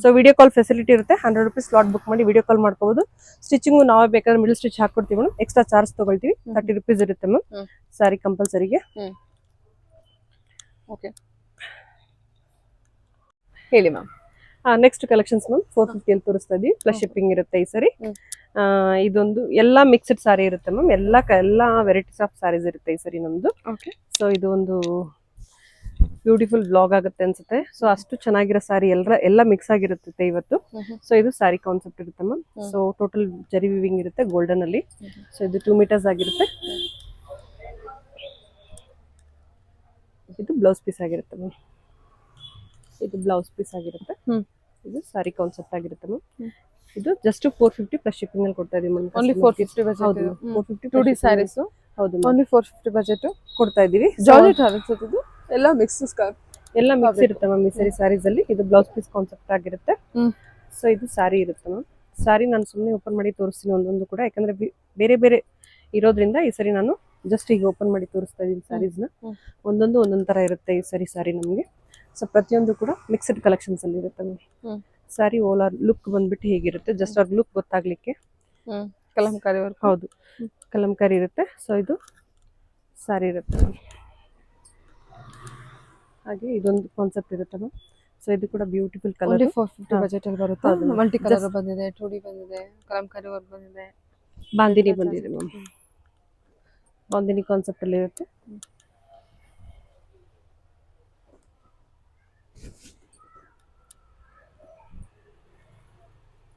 So video call facility ಇರುತ್ತೆ. 100 rupees ಸ್ಲಾಟ್ ಬುಕ್ ಮಾಡಿ ವಿಡಿಯೋ ಕಾಲ್ ಮಾಡ್ಕೋಬಹುದು. ಸ್ಟಿಚಿಂಗ್ ನಾವೇ ಬೇಕಾದ್ರೆ ಮಿಡಲ್ ಸ್ಟಿಚ್ ಹಾಕೊಡ್ತೀವಿ ಮೇಡಮ್. ಎಕ್ಸ್ಟ್ರಾ ಚಾರ್ಜ್ ತಗೊಳ್ತೀವಿ. 30 rupees ಇರುತ್ತೆ ಮ್ಯಾಮ್. ಸಾರಿ ಕಂಪಲ್ಸರಿಗೆ. ಓಕೆ, ಹೇಳಿ ಮ್ಯಾಮ್. ನೆಕ್ಸ್ಟ್ ಕಲೆಕ್ಷನ್ಸ್ ಮ್ಯಾಮ್ 450 ಅಲ್ಲಿ ತೋರಿಸ್ತಾ ಇದೀವಿ. ಪ್ಲಸ್ ಶಿಪ್ಪಿಂಗ್ ಇರುತ್ತೆ ಈ ಸರಿ. ಇದೊಂದು ಎಲ್ಲಾ ಮಿಕ್ಸ್ಡ್ ಸಾರಿ ಇರುತ್ತೆ ಮ್ಯಾಮ್. ಎಲ್ಲಾ ವೆರೈಟೀಸ್ ಆಫ್ ಸಾರೀಸ್ ಇರುತ್ತೆ ಈ ಸರಿ ನಮ್ದು. ಸೊ ಇದು ಒಂದು ಬ್ಯೂಟಿಫುಲ್ ಬ್ಲಾಗ್ ಆಗುತ್ತೆ ಅನ್ಸುತ್ತೆ. ಸೊ ಅಷ್ಟು ಚೆನ್ನಾಗಿರೋ ಸಾರಿ ಎಲ್ಲ ಮಿಕ್ಸ್ ಆಗಿರುತ್ತೆ ಇವತ್ತು. ಸೊ ಇದು ಸಾರಿ ಕಾನ್ಸೆಪ್ಟ್ ಇರುತ್ತೆ ಮ್ಯಾಮ್. ಸೊ ಟೋಟಲ್ ಜರಿ ವಿವಿಂಗ್ ಇರುತ್ತೆ ಗೋಲ್ಡನ್ ಅಲ್ಲಿ. ಸೊ ಇದು 2 meters ಆಗಿರುತ್ತೆ. ಇದು ಬ್ಲೌಸ್ ಪೀಸ್ ಆಗಿರುತ್ತೆ ಮ್ಯಾಮ್. ಇದು ಬ್ಲೌಸ್ ಪೀಸ್ ಆಗಿರುತ್ತೆ. ಇದು ಸಾರಿ ಕಾನ್ಸೆಪ್ಟ್ ಆಗಿರುತ್ತೆ ಮ್ಯಾಮ್. ಇದು ಜಸ್ಟ್ 450 ಪ್ಲಸ್ ಶಿಪ್ಪಿಂಗ್ ಅಲ್ಲಿ ಕೊಡ್ತಾ ಇದೀವಿ ಮ್ಯಾಮ್. Only 450 budget. ಹೌದು, 450 2D ಸ್ಯಾರೀಸ್. ಹೌದು, ಓನ್ಲಿ 450 ಬಜೆಟ್ ಕೊಡ್ತಾ ಇದೀವಿ. ಜಾರ್ಜೆಟ್ ಅನ್ಸುತ್ತೆ ಇದು. ಎಲ್ಲ ಮಿಕ್ಸ್ ಸ್ಕಾರ್ಫ್ ಎಲ್ಲ ಮಿಕ್ಸ್ ಇರುತ್ತೆ ಮ್ಯಾಮ್ ಈ ಸರಿ ಸ್ಯಾರೀಸ್ ಅಲ್ಲಿ. ಇದು ಬ್ಲೌಸ್ ಪೀಸ್ ಕಾನ್ಸೆಪ್ಟ್ ಆಗಿರುತ್ತೆ. ಸೊ ಇದು ಸಾರಿ ಇರುತ್ತೆ ಮ್ಯಾಮ್. ಸಾರಿ ನಾನು ಸುಮ್ಮನೆ ಓಪನ್ ಮಾಡಿ ತೋರಿಸ್ತೀನಿ ಒಂದೊಂದು ಕೂಡ, ಯಾಕಂದ್ರೆ ಬೇರೆ ಬೇರೆ ಇರೋದ್ರಿಂದ ಈ ಸರಿ ನಾನು ಜಸ್ಟ್ ಈಗ ಓಪನ್ ಮಾಡಿ ತೋರಿಸ್ತಾ ಇದೀನಿ ಸ್ಯಾರೀಸ್ನ. ಒಂದೊಂದು ತರ ಇರುತ್ತೆ ಈ ಸರಿ ಸಾರಿ ನಮಗೆ. ಸೊ ಪ್ರತಿಯೊಂದು ಕೂಡ ಮಿಕ್ಸ್ಡ್ ಕಲೆಕ್ಷನ್ಸ್ ಅಲ್ಲಿ ಇರುತ್ತೆ ಮ್ಯಾಮ್. ಸಾರಿ ಓಲಾರ್ ಲುಕ್ ಬಂದ್ಬಿಟ್ಟು ಹೇಗಿರುತ್ತೆ, ಜಸ್ಟ್ ಅವ್ರ ಲುಕ್ ಗೊತ್ತಾಗ್ಲಿಕ್ಕೆ. ಕಲಂಕಾರಿ ವರ್ಕ್. ಹೌದು, ಕಲಂಕಾರಿ ಇರುತ್ತೆ. ಸೊ ಇದು ಸಾರಿ ಇರುತ್ತೆ ಮ್ಯಾಮ್. ಹಾಗೆ ಇದೊಂದು ಕಾನ್ಸೆಪ್ಟ್ ಇರುತ್ತೆ ಮ್ಯಾಮ್. ಸೊ ಇದು ಕೂಡ ಬ್ಯೂಟಿಫುಲ್ ಕಲರ್. 450 ಬಜೆಟ್ ಅಲ್ಲಿ ಬರುತ್ತೆ. ಮಲ್ಟಿ ಕಲರ್ ಬಂದಿದೆ, 2D ಬಂದಿದೆ, ಕಲಂಕಾರಿ ವರ್ಕ್ ಬಂದಿದೆ, ಬಾಂದಿನಿ ಬಂದಿದೆ ಮ್ಯಾಮ್. ಬಾಂದಿನಿ ಕಾನ್ಸೆಪ್ಟ್ ಅಲ್ಲಿ ಇರುತ್ತೆ.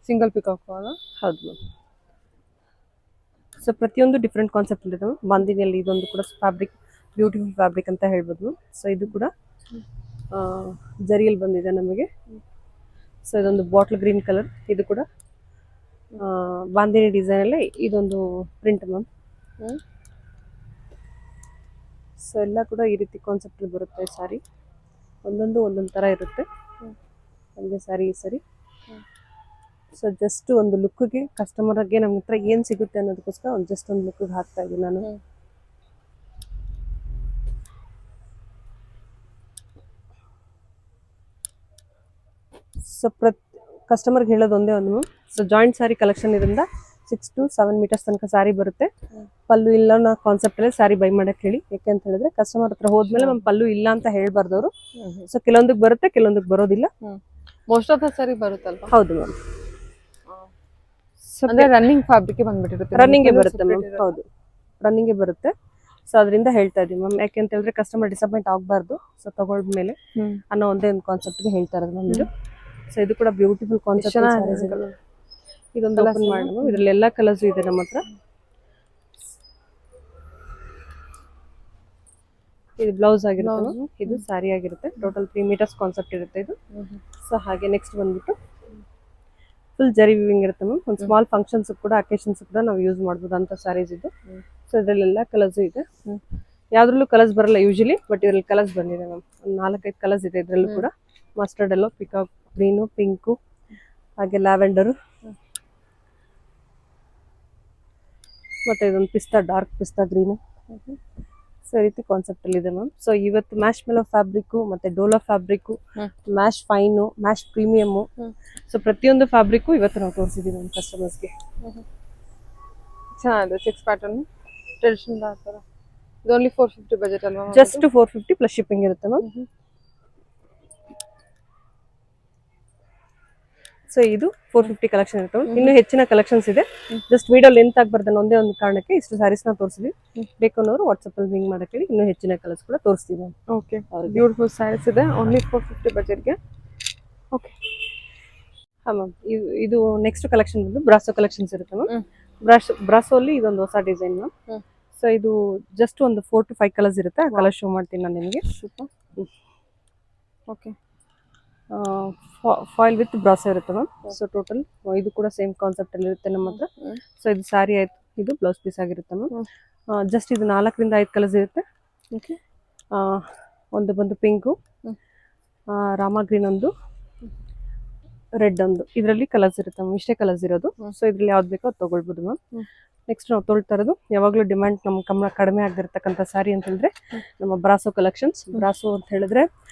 Single peacock. ಹೌದು ಮ್ಯಾಮ್. ಸೊ ಪ್ರತಿಯೊಂದು ಡಿಫ್ರೆಂಟ್ ಕಾನ್ಸೆಪ್ಟ್ ಇರುತ್ತೆ ಮ್ಯಾಮ್. ಬಾಂದಿನಿಯಲ್ಲಿ ಇದೊಂದು ಕೂಡ ಫ್ಯಾಬ್ರಿಕ್, ಬ್ಯೂಟಿಫುಲ್ ಫ್ಯಾಬ್ರಿಕ್ ಅಂತ ಹೇಳ್ಬೋದು ಮ್ಯಾಮ್. ಸೊ ಇದು ಕೂಡ ಜರಿಯಲ್ಲಿ ಬಂದಿದೆ ನಮಗೆ. ಸೊ ಇದೊಂದು ಬಾಟ್ಲ್ ಗ್ರೀನ್ ಕಲರ್. ಇದು ಕೂಡ ಬಾಂದಿನಿ ಡಿಸೈನ್ ಅಲ್ಲೇ ಇದೊಂದು ಪ್ರಿಂಟ್ ಮ್ಯಾಮ್. ಸೊ ಎಲ್ಲ ಕೂಡ ಈ ರೀತಿ ಕಾನ್ಸೆಪ್ಟ್ ಬರುತ್ತೆ ಸಾರಿ. ಒಂದೊಂದು ತರ ಇರುತ್ತೆ ನಮಗೆ ಸಾರಿ ಈ ಸರಿ. ಸೊ ಜಸ್ಟ್ ಒಂದು ಲುಕ್ಗೆ ಕಸ್ಟಮರ್ಗೆ ನಮ್ಮ ಹತ್ರ ಏನ್ ಸಿಗುತ್ತೆ ಅನ್ನೋದಕ್ಕೋಸ್ಕರ ಜಸ್ಟ್ ಒಂದು ಲುಕ್ಗೆ ಹಾಕ್ತಾ ಇದ್ದೀನಿ ನಾನು. ಸೊ ಕಸ್ಟಮರ್ಗೆ ಹೇಳೋದು ಒಂದೇ ಒಂದು. ಸೊ ಜಾಯಿಂಟ್ ಸಾರಿ ಕಲೆಕ್ಷನ್ ಇದರಿಂದ 6 to 7 meters ತನಕ ಸಾರಿ ಬರುತ್ತೆ. ಪಲ್ಲು ಇಲ್ಲ ಅನ್ನೋ ಕಾನ್ಸೆಪ್ಟ್ ಅಲ್ಲಿ ಸಾರಿ ಬೈ ಮಾಡಕ್ ಹೇಳಿ. ಯಾಕೆ ಅಂತ ಹೇಳಿದ್ರೆ ಕಸ್ಟಮರ್ ಹತ್ರ ಹೋದ್ಮೇಲೆ ನಮ್ಮ ಪಲ್ಲು ಇಲ್ಲ ಅಂತ ಹೇಳ್ಬಾರ್ದವ್ರು. ಸೊ ಕೆಲವೊಂದಕ್ಕೆ ಬರುತ್ತೆ, ಕೆಲವೊಂದಕ್ಕೆ ಬರೋದಿಲ್ಲ. ಮೋಸ್ಟ್ ಆಫ್ ದ ಸಾರಿ ಬರುತ್ತಲ್ವಾ? ಹೌದು ಮ್ಯಾಮ್. ಅಂದ್ರೆ ರನ್ನಿಂಗ್ ಫ್ಯಾಬ್ರಿಕ್ ಬಂದ್ಬಿಟ್ಟಿರುತ್ತೆ. ರನ್ನಿಂಗ್ ಬರುತ್ತೆ ಮ್ಯಾಮ್. ಹೌದು, ರನ್ನಿಂಗ್ ಬರುತ್ತೆ. ಸೊ ಅದರಿಂದ ಹೇಳ್ತಾ ಇದೀವಿ ಮ್ಯಾಮ್. ಯಾಕೆ ಅಂತ ಹೇಳಿದ್ರೆ ಕಸ್ಟಮರ್ ಡಿಸಪಾಯಿಂಟ್ ಆಗಬಾರ್ದು. ಸೊ ತಗೊಳ್ಮೇಲೆ ಅನ್ನೋ ಒಂದೇ ಒಂದು ಕಾನ್ಸೆಪ್ಟ್ ಗೆ ಹೇಳ್ತಾ ಇರೋದು ಮ್ಯಾಮ್ ಇದು. ಸೊ ಇದು ಕೂಡ ಬ್ಯೂಟಿಫುಲ್ ಕಾನ್ಸೆಪ್ಟ್. ಇದೊಂದು ಓಪನ್ ಮಾಡಿ ಮ್ಯಾಮ್. ಇದ್ರಲ್ಲಿ ಎಲ್ಲಾ ಕಲರ್ಸ್ ಇದೆ ನಮ್ಮ ಹತ್ರ. ಇದು ಬ್ಲೌಸ್ ಆಗಿರುತ್ತೆ, ಇದು ಸಾರಿ ಆಗಿರುತ್ತೆ. ಟೋಟಲ್ 3 meters ಕಾನ್ಸೆಪ್ಟ್ ಇರುತ್ತೆ ಇದು. ಸೊ ಹಾಗೆ ನೆಕ್ಸ್ಟ್ ಬಂದ್ಬಿಟ್ಟು ಫುಲ್ ಜರಿ ವಿವಿಂಗ್ ಇರುತ್ತೆ ಮ್ಯಾಮ್. ಒಂದು ಸ್ಮಾಲ್ ಫಂಕ್ಷನ್ಸ್ ಕೂಡ, ಅಕೇಶನ್ಸ್ ಕೂಡ ನಾವು ಯೂಸ್ ಮಾಡ್ಬೋದು ಅಂತ ಸಾರೀಸ್ ಇದು. ಸೊ ಇದ್ರಲ್ಲೆಲ್ಲ ಕಲರ್ಸ್ ಇದೆ. ಯಾವ್ದ್ರಲ್ಲೂ ಕಲರ್ಸ್ ಬರಲ್ಲ ಯೂಶಲಿ, ಬಟ್ ಇದ್ರಲ್ಲಿ ಕಲರ್ಸ್ ಬಂದಿದೆ ಮ್ಯಾಮ್. ಒಂದು 4-5 ಕಲರ್ಸ್ ಇದೆ ಇದ್ರಲ್ಲೂ ಕೂಡ. Mustard yellow, peacock green, pink, ಹಾಗೆ ಲ್ಯಾವೆಂಡರು, ಮತ್ತೆ ಇದೊಂದು ಪಿಸ್ತಾ, ಡಾರ್ಕ್ ಪಿಸ್ತಾ ಗ್ರೀನು. ಸೊ ಈ ರೀತಿ ಕಾನ್ಸೆಪ್ಟ್ ಅಲ್ಲಿ ಇದೆ ಮ್ಯಾಮ್. ಸೊ ಇವತ್ತು ಮ್ಯಾಶ್ ಮೆಲೋ ಫ್ಯಾಬ್ರಿಕ್, ಮತ್ತೆ Dolo fabric, mash fine, mash premium. So ಪ್ರತಿಯೊಂದು ಫ್ಯಾಬ್ರಿಕ್ ಇವತ್ತು ನಾವು ತೋರಿಸಿದೀವಿ ನಮ್ಮ ಕಸ್ಟಮರ್ಸ್ಗೆ. ಚೆನ್ನಾಗಿದೆ 6 ಪ್ಯಾಟರ್ನ್ ಟ್ರೆಡಿಷನಲ್ ಆ ಥರ. ಇದು ಓನ್ಲಿ 450 ಬಜೆಟ್ ಅಲ್ವಾ? ಜಸ್ಟ್ 450 ಪ್ಲಸ್ ಶಿಪ್ಪಿಂಗ್ ಇರುತ್ತೆ ಮ್ಯಾಮ್. ಸೊ ಇದು 450 ಕಲೆಕ್ಷನ್ ಇರುತ್ತೆ. ಇನ್ನು ಹೆಚ್ಚಿನ ಕಲೆಕ್ಷನ್ಸ್ ಇದೆ. ಜಸ್ಟ್ ವಿಡಿಯೋ ಲೆಂತ್ ಆಗಬಾರ್ದು ಅನ್ನೋ ಒಂದೇ ಒಂದು ಕಾರಣಕ್ಕೆ ಇಷ್ಟು ಸ್ಯಾರೀಸ್ ನ ತೋರಿಸಿದ್ವಿ. ಬೇಕು ಅನ್ನೋರು ವಾಟ್ಸ್ಆಪ್ ಅಲ್ಲಿ ಲಿಂಕ್ ಮಾಡಕ್ಕೆ ಹೇಳಿ. ಇನ್ನು ಹೆಚ್ಚಿನ ಕಲರ್ಸ್ ಕೂಡ ತೋರಿಸ್ತೀವಿ. ಓಕೆ, ಬ್ಯೂಟಿಫುಲ್ ಸ್ಯಾರೀಸ್ ಇದೆ ಓನ್ಲಿ 450 ಬಜೆಟ್ಗೆ. ಓಕೆ, ಹಾ ಮ್ಯಾಮ್. ಇದು ನೆಕ್ಸ್ಟ್ ಕಲೆಕ್ಷನ್ ಬಂದು ಬ್ರಾಸೋ ಕಲೆಕ್ಷನ್ಸ್ ಇರುತ್ತೆ ಮ್ಯಾಮ್. ಬ್ರಾಸೋ ಅಲ್ಲಿ ಇದೊಂದು ಹೊಸ ಡಿಸೈನ್ ಮ್ಯಾಮ್. ಸೊ ಇದು ಜಸ್ಟ್ ಒಂದು 4 to 5 ಕಲರ್ಸ್ ಇರುತ್ತೆ. ಆ ಕಲರ್ ಶೋ ಮಾಡ್ತೀನಿ ನಾನು ನಿಮಗೆ. ಓಕೆ, ಫಾಯಿಲ್ ವಿತ್ ಬ್ರಾಸೋ ಇರುತ್ತೆ ಮ್ಯಾಮ್. ಸೊ ಟೋಟಲ್ ಇದು ಕೂಡ ಸೇಮ್ ಕಾನ್ಸೆಪ್ಟ್ ಅಲ್ಲಿ ಇರುತ್ತೆ ನಮ್ಮ ಹತ್ರ. ಸೊ ಇದು ಸಾರಿ ಆಯ್ತು, ಇದು ಬ್ಲೌಸ್ ಪೀಸ್ ಆಗಿರುತ್ತೆ ಮ್ಯಾಮ್. ಜಸ್ಟ್ ಇದು 4 ರಿಂದ 5 ಕಲರ್ಸ್ ಇರುತ್ತೆ. ಓಕೆ. ಒಂದು ಬಂದು ಪಿಂಕು, ರಾಮ ಗ್ರೀನ್ ಒಂದು, ರೆಡ್ ಒಂದು, ಇದರಲ್ಲಿ ಕಲರ್ಸ್ ಇರುತ್ತೆ ಮ್ಯಾಮ್. ಇಷ್ಟೇ ಕಲರ್ಸ್ ಇರೋದು. ಸೊ ಇದ್ರಲ್ಲಿ ಯಾವ್ದು ಬೇಕೋ ಅದು ತಗೊಳ್ಬೋದು ಮ್ಯಾಮ್. ನೆಕ್ಸ್ಟ್ ನಾವು ತೊಳ್ತಾ ಇರೋದು ಯಾವಾಗಲೂ ಡಿಮ್ಯಾಂಡ್ ನಮ್ಮ ಕಡಿಮೆ ಆಗಿರ್ತಕ್ಕಂಥ ಸಾರಿ ಅಂತಂದ್ರೆ ನಮ್ಮ ಬ್ರಾಸೋ ಕಲೆಕ್ಷನ್ಸ್. ಬ್ರಾಸೋ ಅಂತ ಹೇಳಿದ್ರೆ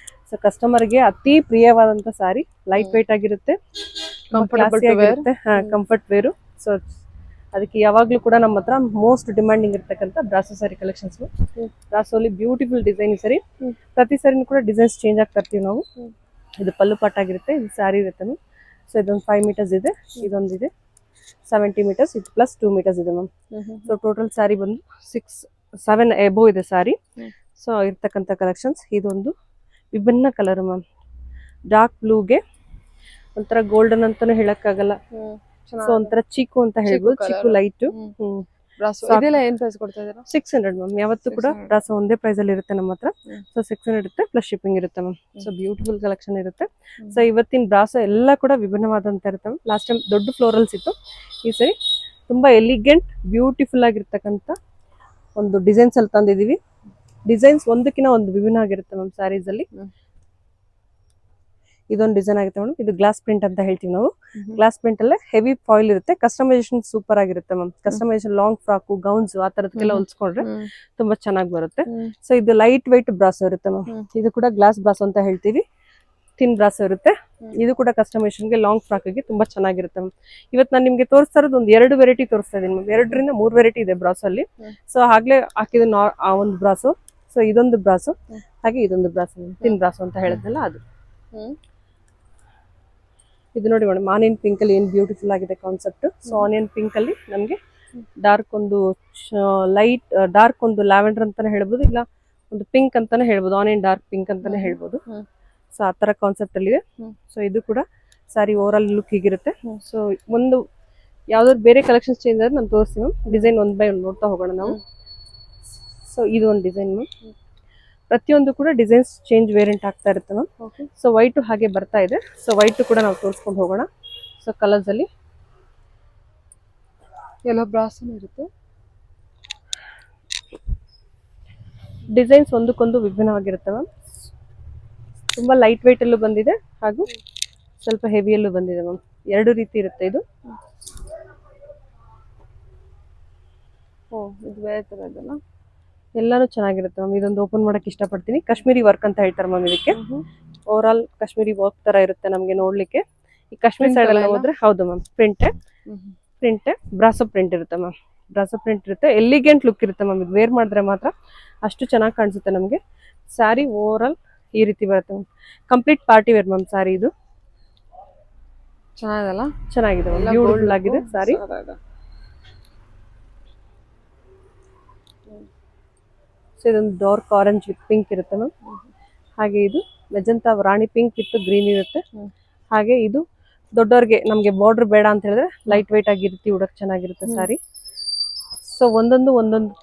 ಸೊ ಕಸ್ಟಮರ್ಗೆ ಅತಿ ಪ್ರಿಯವಾದಂಥ ಸಾರಿ, ಲೈಟ್ ವೇಟ್ ಆಗಿರುತ್ತೆ, ಕಂಫರ್ಟ್ ವೇರು. ಸೊ ಅದಕ್ಕೆ ಯಾವಾಗಲೂ ಕೂಡ ನಮ್ಮ ಹತ್ರ ಮೋಸ್ಟ್ ಡಿಮ್ಯಾಂಡಿಂಗ್ ಇರ್ತಕ್ಕಂಥ ಬ್ರಾಸೋ ಸಾರಿ ಕಲೆಕ್ಷನ್ಸ್. ಬ್ರಾಸೋಲಿ ಬ್ಯೂಟಿಫುಲ್ ಡಿಸೈನ್ ಸರಿ, ಪ್ರತಿ ಸಾರಿನೂ ಕೂಡ ಡಿಸೈನ್ಸ್ ಚೇಂಜ್ ಆಗ್ತಾ ಇರ್ತೀವಿ ನಾವು. ಇದು ಪಲ್ಲು ಪಾಟ್ ಆಗಿರುತ್ತೆ, ಇದು ಸ್ಯಾರಿ ಇರುತ್ತೆ. ಸೊ ಇದೊಂದು 5 ಮೀಟರ್ಸ್ ಇದೆ, ಇದೊಂದಿದೆ 70 ಮೀಟರ್ಸ್, ಇದು ಪ್ಲಸ್ 2 ಮೀಟರ್ಸ್ ಇದೆ ಮ್ಯಾಮ್. ಸೊ ಟೋಟಲ್ ಸ್ಯಾರಿ ಬಂದು 6-7 ಎಬೋ ಇದೆ ಸ್ಯಾರಿ. ಸೊ ಇರ್ತಕ್ಕಂಥ ಕಲೆಕ್ಷನ್ಸ್ ಇದೊಂದು ವಿಭಿನ್ನ ಕಲರ್ ಮ್ಯಾಮ್. ಡಾರ್ಕ್ ಬ್ಲೂಗೆ ಒಂಥರ ಗೋಲ್ಡನ್ ಅಂತಾನು ಹೇಳಕ್ಕಾಗಲ್ಲ. ಸೊ ಒಂಥರ ಚೀಕು ಅಂತ ಹೇಳ್ಬೋದು, ಚೀಕು ಲೈಟ್. ಇದೆಲ್ಲ ಏನ್ ಪ್ರೈಸ್ ಕೊಡ್ತಾ ಇದ್ದೀರಾ? 600 ಮ್ಯಾಮ್. ಯಾವತ್ತೂ ಕೂಡ ಬ್ರಾಸೋ ಒಂದೇ ಪ್ರೈಸ್ ಅಲ್ಲಿ ಇರುತ್ತೆ ನಮ್ಮ ಹತ್ರ. ಸೊ 600 ಇರುತ್ತೆ, ಪ್ಲಸ್ ಶಿಪ್ಪಿಂಗ್ ಇರುತ್ತೆ ಮ್ಯಾಮ್. ಸೊ ಬ್ಯೂಟಿಫುಲ್ ಕಲೆಕ್ಷನ್ ಇರುತ್ತೆ. ಸೊ ಇವತ್ತಿನ ಬ್ರಾಸೋ ಎಲ್ಲ ಕೂಡ ವಿಭಿನ್ನವಾದಂತ ಇರುತ್ತೆ. ಲಾಸ್ಟ್ ಟೈಮ್ ದೊಡ್ಡ ಫ್ಲೋರಲ್ಸ್ ಇತ್ತು, ಈ ಸರಿ ತುಂಬಾ ಎಲಿಗೆಂಟ್ ಬ್ಯೂಟಿಫುಲ್ ಆಗಿರ್ತಕ್ಕಂಥ ಒಂದು ಡಿಸೈನ್ಸ್ ಅಲ್ಲಿ ತಂದಿದೀವಿ. ಡಿಸೈನ್ಸ್ ಒಂದಕ್ಕಿಂತ ಒಂದು ವಿಭಿನ್ನ ಆಗಿರುತ್ತೆ ಮ್ಯಾಮ್ ಸ್ಯಾರೀಸ್ ಅಲ್ಲಿ. ಇದೊಂದು ಡಿಸೈನ್ ಆಗುತ್ತೆ ಮೇಡಮ್. ಇದು ಗ್ಲಾಸ್ ಪ್ರಿಂಟ್ ಅಂತ ಹೇಳ್ತೀವಿ ನಾವು. ಗ್ಲಾಸ್ ಪ್ರಿಂಟ್ ಅಲ್ಲೇ ಹೆವಿ ಫಾಯಿಲ್ ಇರುತ್ತೆ. ಕಸ್ಟಮೈಸೇಷನ್ ಸೂಪರ್ ಆಗಿರುತ್ತೆ ma'am. Customisation long frock, gowns ಆ ತರದಕ್ಕೆಲ್ಲ ಹೊಲ್ಸ್ಕೊಂಡ್ರೆ ತುಂಬಾ ಚೆನ್ನಾಗಿ ಬರುತ್ತೆ. ಸೊ ಇದು ಲೈಟ್ ವೈಟ್ ಬ್ರಾಸೋ ಇರುತ್ತೆ ಮ್ಯಾಮ್. ಇದು ಕೂಡ ಗ್ಲಾಸ್ ಬ್ರಾಸೋ ಅಂತ ಹೇಳ್ತೀವಿ. ಥಿನ್ ಬ್ರಾಸೋ ಇರುತ್ತೆ. ಇದು ಕೂಡ ಕಸ್ಟಮೈಸೇಷನ್ಗೆ ಲಾಂಗ್ ಫ್ರಾಕ್ಗೆ ತುಂಬಾ ಚೆನ್ನಾಗಿರುತ್ತೆ ಮ್ಯಾಮ್. ಇವತ್ತು ನಾನು ನಿಮ್ಗೆ ತೋರಿಸ್ತಾ ಇರೋದು ಒಂದು 2 ವೆರೈಟಿ ತೋರಿಸ್ತಾ ಇದೀನಿ ಮ್ಯಾಮ್. 2 ರಿಂದ 3 ವೆರೈಟಿ ಇದೆ ಬ್ರಾಸೋ ಅಲ್ಲಿ. ಸೊ ಆಗ್ಲೇ ಹಾಕಿದ ಒಂದು ಬ್ರಾಸೋ, ಸೊ ಇದೊಂದು ಬ್ರಾಸೋ, ಹಾಗೆ ಇದೊಂದು ಬ್ರಾಸೋ, ಥಿನ್ ಬ್ರಾಸೋ ಅಂತ ಹೇಳಿದ್ನಲ್ಲ ಅದು. ಇದು ನೋಡಿ ಮೇಡಮ್, ಆನಿಯನ್ ಪಿಂಕ್ ಅಲ್ಲಿ ಏನ್ ಬ್ಯೂಟಿಫುಲ್ ಆಗಿದೆ ಕಾನ್ಸೆಪ್ಟ್. ಸೊ ಆನಿಯನ್ ಪಿಂಕ್ ಅಲ್ಲಿ ನಮ್ಗೆ ಡಾರ್ಕ್ ಒಂದು ಲೈಟ್ ಡಾರ್ಕ್ ಒಂದು ಲ್ಯಾವೆಂಡರ್ ಅಂತಾನೆ ಹೇಳ್ಬೋದು, ಇಲ್ಲ ಒಂದು ಪಿಂಕ್ ಅಂತಾನೆ ಹೇಳ್ಬೋದು, ಆನಿಯನ್ ಡಾರ್ಕ್ ಪಿಂಕ್ ಅಂತಾನೆ ಹೇಳ್ಬೋದು. ಸೊ ಆ ತರ ಕಾನ್ಸೆಪ್ಟ್ ಅಲ್ಲಿ ಇದೆ. ಸೊ ಇದು ಕೂಡ ಸಾರಿ ಓವರ್ ಆಲ್ ಲುಕ್ ಹೀಗಿರುತ್ತೆ. ಸೊ ಒಂದು ಯಾವ್ದಾದ್ರು ಬೇರೆ ಕಲೆಕ್ಷನ್ಸ್ ಚೇಂಜ್ ಆದ್ರೆ ನಾನು ತೋರಿಸ್ತೀನಿ ಮ್ಯಾಮ್. ಡಿಸೈನ್ ಒಂದ್ ಬೈ ಒಂದು ನೋಡ್ತಾ ಹೋಗೋಣ ನಾವು. ಸೊ ಇದು ಒಂದು ಡಿಸೈನ್ ಮ್ಯಾಮ್. ಪ್ರತಿಯೊಂದು ಕೂಡ ಡಿಸೈನ್ಸ್ ಚೇಂಜ್ ವೇರಿಯಂಟ್ ಆಗ್ತಾ ಇರುತ್ತೆ ಮ್ಯಾಮ್. ಸೊ ವೈಟ್ ಹಾಗೆ ಬರ್ತಾ ಇದೆ. ಸೊ ವೈಟ್ ಕೂಡ ನಾವು ತೋರಿಸ್ಕೊಂಡು ಹೋಗೋಣ. ಸೊ ಕಲರ್ಸ್ ಅಲ್ಲಿ ಎಲ್ಲ ಬ್ರಾಸೋ ಇರುತ್ತೆ. ಡಿಸೈನ್ಸ್ ಒಂದಕ್ಕೊಂದು ವಿಭಿನ್ನವಾಗಿರುತ್ತೆ ಮ್ಯಾಮ್. ತುಂಬಾ ಲೈಟ್ ವೇಟ್ ಅಲ್ಲೂ ಬಂದಿದೆ, ಹಾಗೂ ಸ್ವಲ್ಪ ಹೆವಿಯಲ್ಲೂ ಬಂದಿದೆ ಮ್ಯಾಮ್. 2 ರೀತಿ ಇರುತ್ತೆ ಇದು. ಇದು ಬೇರೆ ತರ ಇದೆಲ್ಲ, ಎಲ್ಲಾನು ಚೆನ್ನಾಗಿರುತ್ತೆ ಮ್ಯಾಮ್. ಇದೊಂದು ಓಪನ್ ಮಾಡಕ್ ಇಷ್ಟಪಡ್ತೀನಿ. ಕಾಶ್ಮೀರಿ ವರ್ಕ್ ಅಂತ ಹೇಳ್ತಾರೆ ಮ್ಯಾಮ್ ಇದಕ್ಕೆ. ಓವರ್ ಆಲ್ ಕಾಶ್ಮೀರಿ ವರ್ಕ್ ತರ ಇರುತ್ತೆ ನಮ್ಗೆ ನೋಡ್ಲಿಕ್ಕೆ. ಈ ಕಾಶ್ಮೀರ್ ಸೈಡ್ ಎಲ್ಲ ಹೋದ್ರೆ ಹೌದು ಮ್ಯಾಮ್, ಪ್ರಿಂಟ್ ಬ್ರಾಸೋ ಪ್ರಿಂಟ್ ಇರುತ್ತೆ ಮ್ಯಾಮ್. ಬ್ರಾಸೋ ಪ್ರಿಂಟ್ ಇರುತ್ತೆ, ಎಲಿಗೆಂಟ್ ಲುಕ್ ಇರುತ್ತೆ ಮ್ಯಾಮ್. ಇದು ವೇರ್ ಮಾಡಿದ್ರೆ ಮಾತ್ರ ಅಷ್ಟು ಚೆನ್ನಾಗಿ ಕಾಣಿಸುತ್ತೆ ನಮಗೆ. ಸ್ಯಾರಿ ಓವರ್ ಆಲ್ ಈ ರೀತಿ ಬರುತ್ತೆ ma'am. Complete party wear ma'am sari ಇದು. ಚೆನ್ನಾಗಿದೆಲ್ಲ, ಚೆನ್ನಾಗಿದೆ ಮ್ಯಾಮ್, ಬ್ಯೂಟಿಫುಲ್ ಆಗಿದೆ ಸ್ಯಾರಿ. ಸೊ ಇದೊಂದು ಡಾರ್ಕ್ ಆರೆಂಜ್ ವಿತ್ ಪಿಂಕ್ ಇರುತ್ತೆ ಮ್ಯಾಮ್. ಹಾಗೆ ಇದು magenta rani pink with green ಇರುತ್ತೆ. ಹಾಗೆ ಇದು ದೊಡ್ಡವ್ರಿಗೆ ನಮ್ಗೆ ಬಾರ್ಡರ್ ಬೇಡ ಅಂತ ಹೇಳಿದ್ರೆ ಲೈಟ್ ವೈಟ್ ಆಗಿರುತ್ತೆ, ಉಡಕ್ ಚೆನ್ನಾಗಿರುತ್ತೆ ಸ್ಯಾರಿ. ಸೊ ಒಂದೊಂದು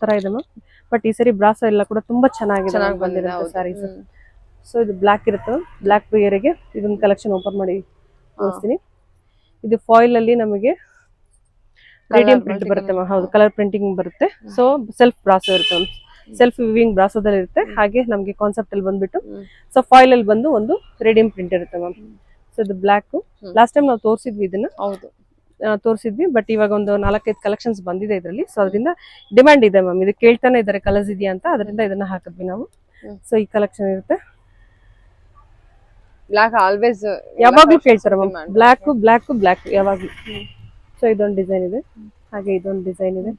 ತರ ಇದೆ ಮ್ಯಾಮ್. ಬಟ್ ಈ ಸರಿ ಬ್ರಾಸೋ ಎಲ್ಲ ಕೂಡ ತುಂಬಾ ಚೆನ್ನಾಗಿದೆ ಬಂದಿರುತ್ತೆ ಸ್ಯಾರೀಸ್. ಸೊ ಇದು ಬ್ಲಾಕ್ ಇರುತ್ತೆ ಮ್ಯಾಮ್. ಬ್ಲಾಕ್ ಪ್ರಿಯರಿಗೆ ಇದೊಂದು ಕಲೆಕ್ಷನ್ ಓಪನ್ ಮಾಡಿ ತೋರಿಸ್ತೀನಿ. ಇದು ಫಾಯಿಲ್ ಅಲ್ಲಿ ನಮಗೆ ರೇಡಿಯಂ ಪ್ರಿಂಟ್ ಬರುತ್ತೆ ಮ್ಯಾಮ್. ಹೌದು, ಕಲರ್ ಪ್ರಿಂಟಿಂಗ್ ಬರುತ್ತೆ. ಸೊ ಸೆಲ್ಫ್ ಬ್ರಾಸೋ ಇರುತ್ತೆ ಮ್ಯಾಮ್. ಸೆಲ್ಫ್ ವಿವಿಂಗ್ ಬ್ರಾಸೋದಲ್ಲಿ ಇರುತ್ತೆ. ಹಾಗೆ ನಮ್ಗೆ ಕಾನ್ಸೆಪ್ಟ್ ಅಲ್ಲಿ ಬಂದ್ಬಿಟ್ಟು ಸೊ ಫಾಯಿಲ್ ಅಲ್ಲಿ ಬಂದು ಒಂದು ರೇಡಿಯಂ ಪ್ರಿಂಟ್ ಇರುತ್ತೆ ಮ್ಯಾಮ್. ಸೊ ಇದು ಬ್ಲಾಕ್. ಲಾಸ್ಟ್ ಟೈಮ್ ನಾವು ತೋರಿಸಿದ್ವಿ ಇದನ್ನ, ತೋರಿಸಿದ್ವಿ. ಬಟ್ ಇವಾಗ ಒಂದು 4-5 ಕಲೆಕ್ಷನ್ಸ್ ಬಂದಿದೆ ಇದರಲ್ಲಿ. ಸೊ ಅದರಿಂದ ಡಿಮ್ಯಾಂಡ್ ಇದೆ ಮ್ಯಾಮ್. ಇದು ಕೇಳ್ತಾನೆ ಇದಾರೆ ಕಲರ್ಸ್ ಇದೆಯಾ ಅಂತ, ಅದರಿಂದ ಇದನ್ನ ಹಾಕಿದ್ವಿ ನಾವು. ಸೊ ಈ ಕಲೆಕ್ಷನ್ ಇರುತ್ತೆ. ಬ್ಲಾಕ್ ಆಲ್ವೇಸ್ ಯಾವಾಗ್ಲೂ ಕೇಳ್ತಾರೆ ಮ್ಯಾಮ್, ಬ್ಲಾಕ್ ಯಾವಾಗ್ಲೂ. ಸೊ ಇದೊಂದು ಡಿಸೈನ್ ಇದೆ, ಹಾಗೆ ಇದೊಂದು ಡಿಸೈನ್ ಇದೆ.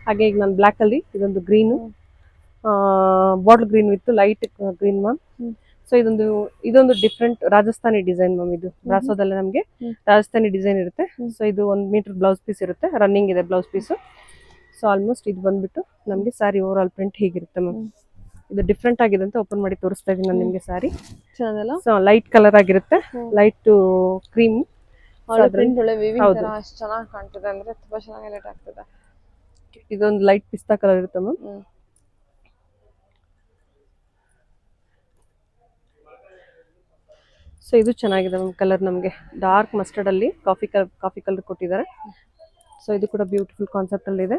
ಹಾಗೆ ಈಗ ನಾನು ಬ್ಲಾಕ್ ಅಲ್ಲಿ ಇದೊಂದು green, bottle green with light green ma'am. So ಇದೊಂದು ಡಿಫ್ರೆಂಟ್ ರಾಜಸ್ಥಾನಿ ಡಿಸೈನ್ ಮ್ಯಾಮ್. ಇದು ಬ್ರಾಸೋದಲ್ಲಿ ನಮಗೆ ರಾಜಸ್ಥಾನಿ ಡಿಸೈನ್ ಇರುತ್ತೆ. ಸೊ ಇದು 1 ಮೀಟರ್ ಬ್ಲೌಸ್ ಪೀಸ್ ಇರುತ್ತೆ, ರನ್ನಿಂಗ್ ಇದೆ ಬ್ಲೌಸ್ ಪೀಸ್. ಸೊ ಆಲ್ಮೋಸ್ಟ್ ಇದು ಬಂದ್ಬಿಟ್ಟು ನಮಗೆ ಸಾರಿ ಓವರ್ ಆಲ್ ಪ್ರಿಂಟ್ ಹೀಗಿರುತ್ತೆ ಮ್ಯಾಮ್. ಇದು ಡಿಫ್ರೆಂಟ್ ಆಗಿದೆ ಅಂತ ಓಪನ್ ಮಾಡಿ ತೋರಿಸ್ತಾ ಇದೀನಿ ನಾನು ನಿಮ್ಗೆ ಸಾರಿ. ಸೊ ಲೈಟ್ ಕಲರ್ ಆಗಿರುತ್ತೆ, ಲೈಟ್ ಕ್ರೀಮ್. ಚೆನ್ನಾಗಿ ಕಾಣ್ತದೆ ಅಂದ್ರೆ ತುಂಬಾ ಚೆನ್ನಾಗಿ ಲೈಟ್ ಆಗ್ತದೆ. ಇದೊಂದು ಲೈಟ್ ಪಿಸ್ತಾ ಕಲರ್ ಇರುತ್ತೆ ಮ್ಯಾಮ್. ಸೊ ಇದು ಚೆನ್ನಾಗಿದೆ ಮ್ಯಾಮ್ ಕಲರ್. ನಮಗೆ ಡಾರ್ಕ್ ಮಸ್ಟರ್ಡ್ ಅಲ್ಲಿ ಕಾಫಿ ಕಲರ್ ಕೊಟ್ಟಿದ್ದಾರೆ. ಸೊ ಇದು ಕೂಡ ಬ್ಯೂಟಿಫುಲ್ ಕಾನ್ಸೆಪ್ಟ್ ಅಲ್ಲಿ ಇದೆ.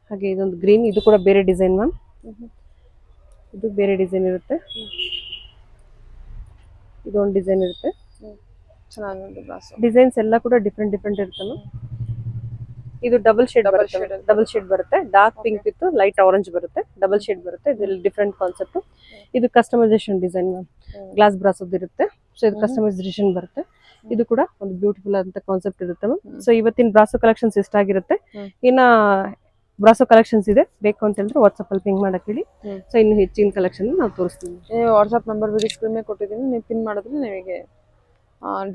ಹಾಗೆ ಇದೊಂದು ಗ್ರೀನ್, ಇದು ಕೂಡ ಬೇರೆ ಡಿಸೈನ್ ಮ್ಯಾಮ್. ಇದು ಬೇರೆ ಡಿಸೈನ್ ಇರುತ್ತೆ, ಇದೊಂದು ಡಿಸೈನ್ ಇರುತ್ತೆ. ಚೆನ್ನಾಗಿದೆ ಬ್ರಾಸೋ. ಡಿಸೈನ್ಸ್ ಎಲ್ಲ ಕೂಡ ಡಿಫ್ರೆಂಟ್ ಡಿಫ್ರೆಂಟ್ ಇರುತ್ತೆ ಮ್ಯಾಮ್. ಇದು ಡಬಲ್ ಶೇಡ್ ಬರುತ್ತೆ, dark pink with light orange ಬರುತ್ತೆ, ಡಬಲ್ ಶೇಡ್ ಬರುತ್ತೆ. ಇದ್ರಲ್ಲಿ ಡಿಫ್ರೆಂಟ್ ಕಾನ್ಸೆಪ್ಟ್. ಇದು ಕಸ್ಟಮೈಸೇಷನ್ ಡಿಸೈನ್ ಮ್ಯಾಮ್, ಗ್ಲಾಸ್ ಬ್ರಾಸೋದ್ ಇರುತ್ತೆ. ಸೊ ಇದು ಕಸ್ಟಮೈಸೇಷನ್ ಬರುತ್ತೆ. ಇದು ಕೂಡ ಒಂದು ಬ್ಯೂಟಿಫುಲ್ ಅಂತ ಕಾನ್ಸೆಪ್ಟ್ ಇರುತ್ತೆ ಮ್ಯಾಮ್. ಸೊ ಇವತ್ತಿನ ಬ್ರಾಸೋ ಕಲೆಕ್ಷನ್ಸ್ ಇಷ್ಟ ಆಗಿರುತ್ತೆ. ಇನ್ನ ಬ್ರಾಸೋ ಕಲೆಕ್ಷನ್ಸ್ ಇದೆ, ಬೇಕು ಅಂತ ಹೇಳಿದ್ರೆ ವಾಟ್ಸಪ್ ಅಲ್ಲಿ ಪಿಂಗ್ ಮಾಡಕ್ ಹೇಳಿ. ಸೊ ಇನ್ನು ಹೆಚ್ಚಿನ ಕಲೆಕ್ಷನ್ ನಾವು ತೋರಿಸ್ತೀವಿ. ವಾಟ್ಸಪ್ ನಂಬರ್ ವಿಡಿಯೋ ಸ್ಕ್ರೀನ್ ಮೇಲೆ ಕೊಟ್ಟಿದ್ದೀನಿ, ನೀವು ಪಿನ್ ಮಾಡಿದ್ರೆ ನಿಮಗೆ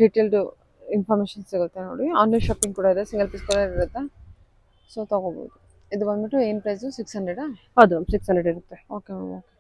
ಡೀಟೇಲ್ಡ್ ಇನ್ಫಾರ್ಮೇಷನ್ ಸಿಗುತ್ತೆ ನೋಡಿ. ಆನ್ಲೈನ್ ಶಾಪಿಂಗ್ ಕೂಡ ಇದೆ, ಸಿಂಗಲ್ ಪೀಸ್ ಕೂಡ ಇರುತ್ತೆ. ಸೊ ತಗೋಬಹುದು. ಇದು ಬಂದ್ಬಿಟ್ಟು ಏನು ಪ್ರೈಸು? 600. ಹೌದು ಮ್ಯಾಮ್, 600 ಇರುತ್ತೆ. Okay ma'am, okay.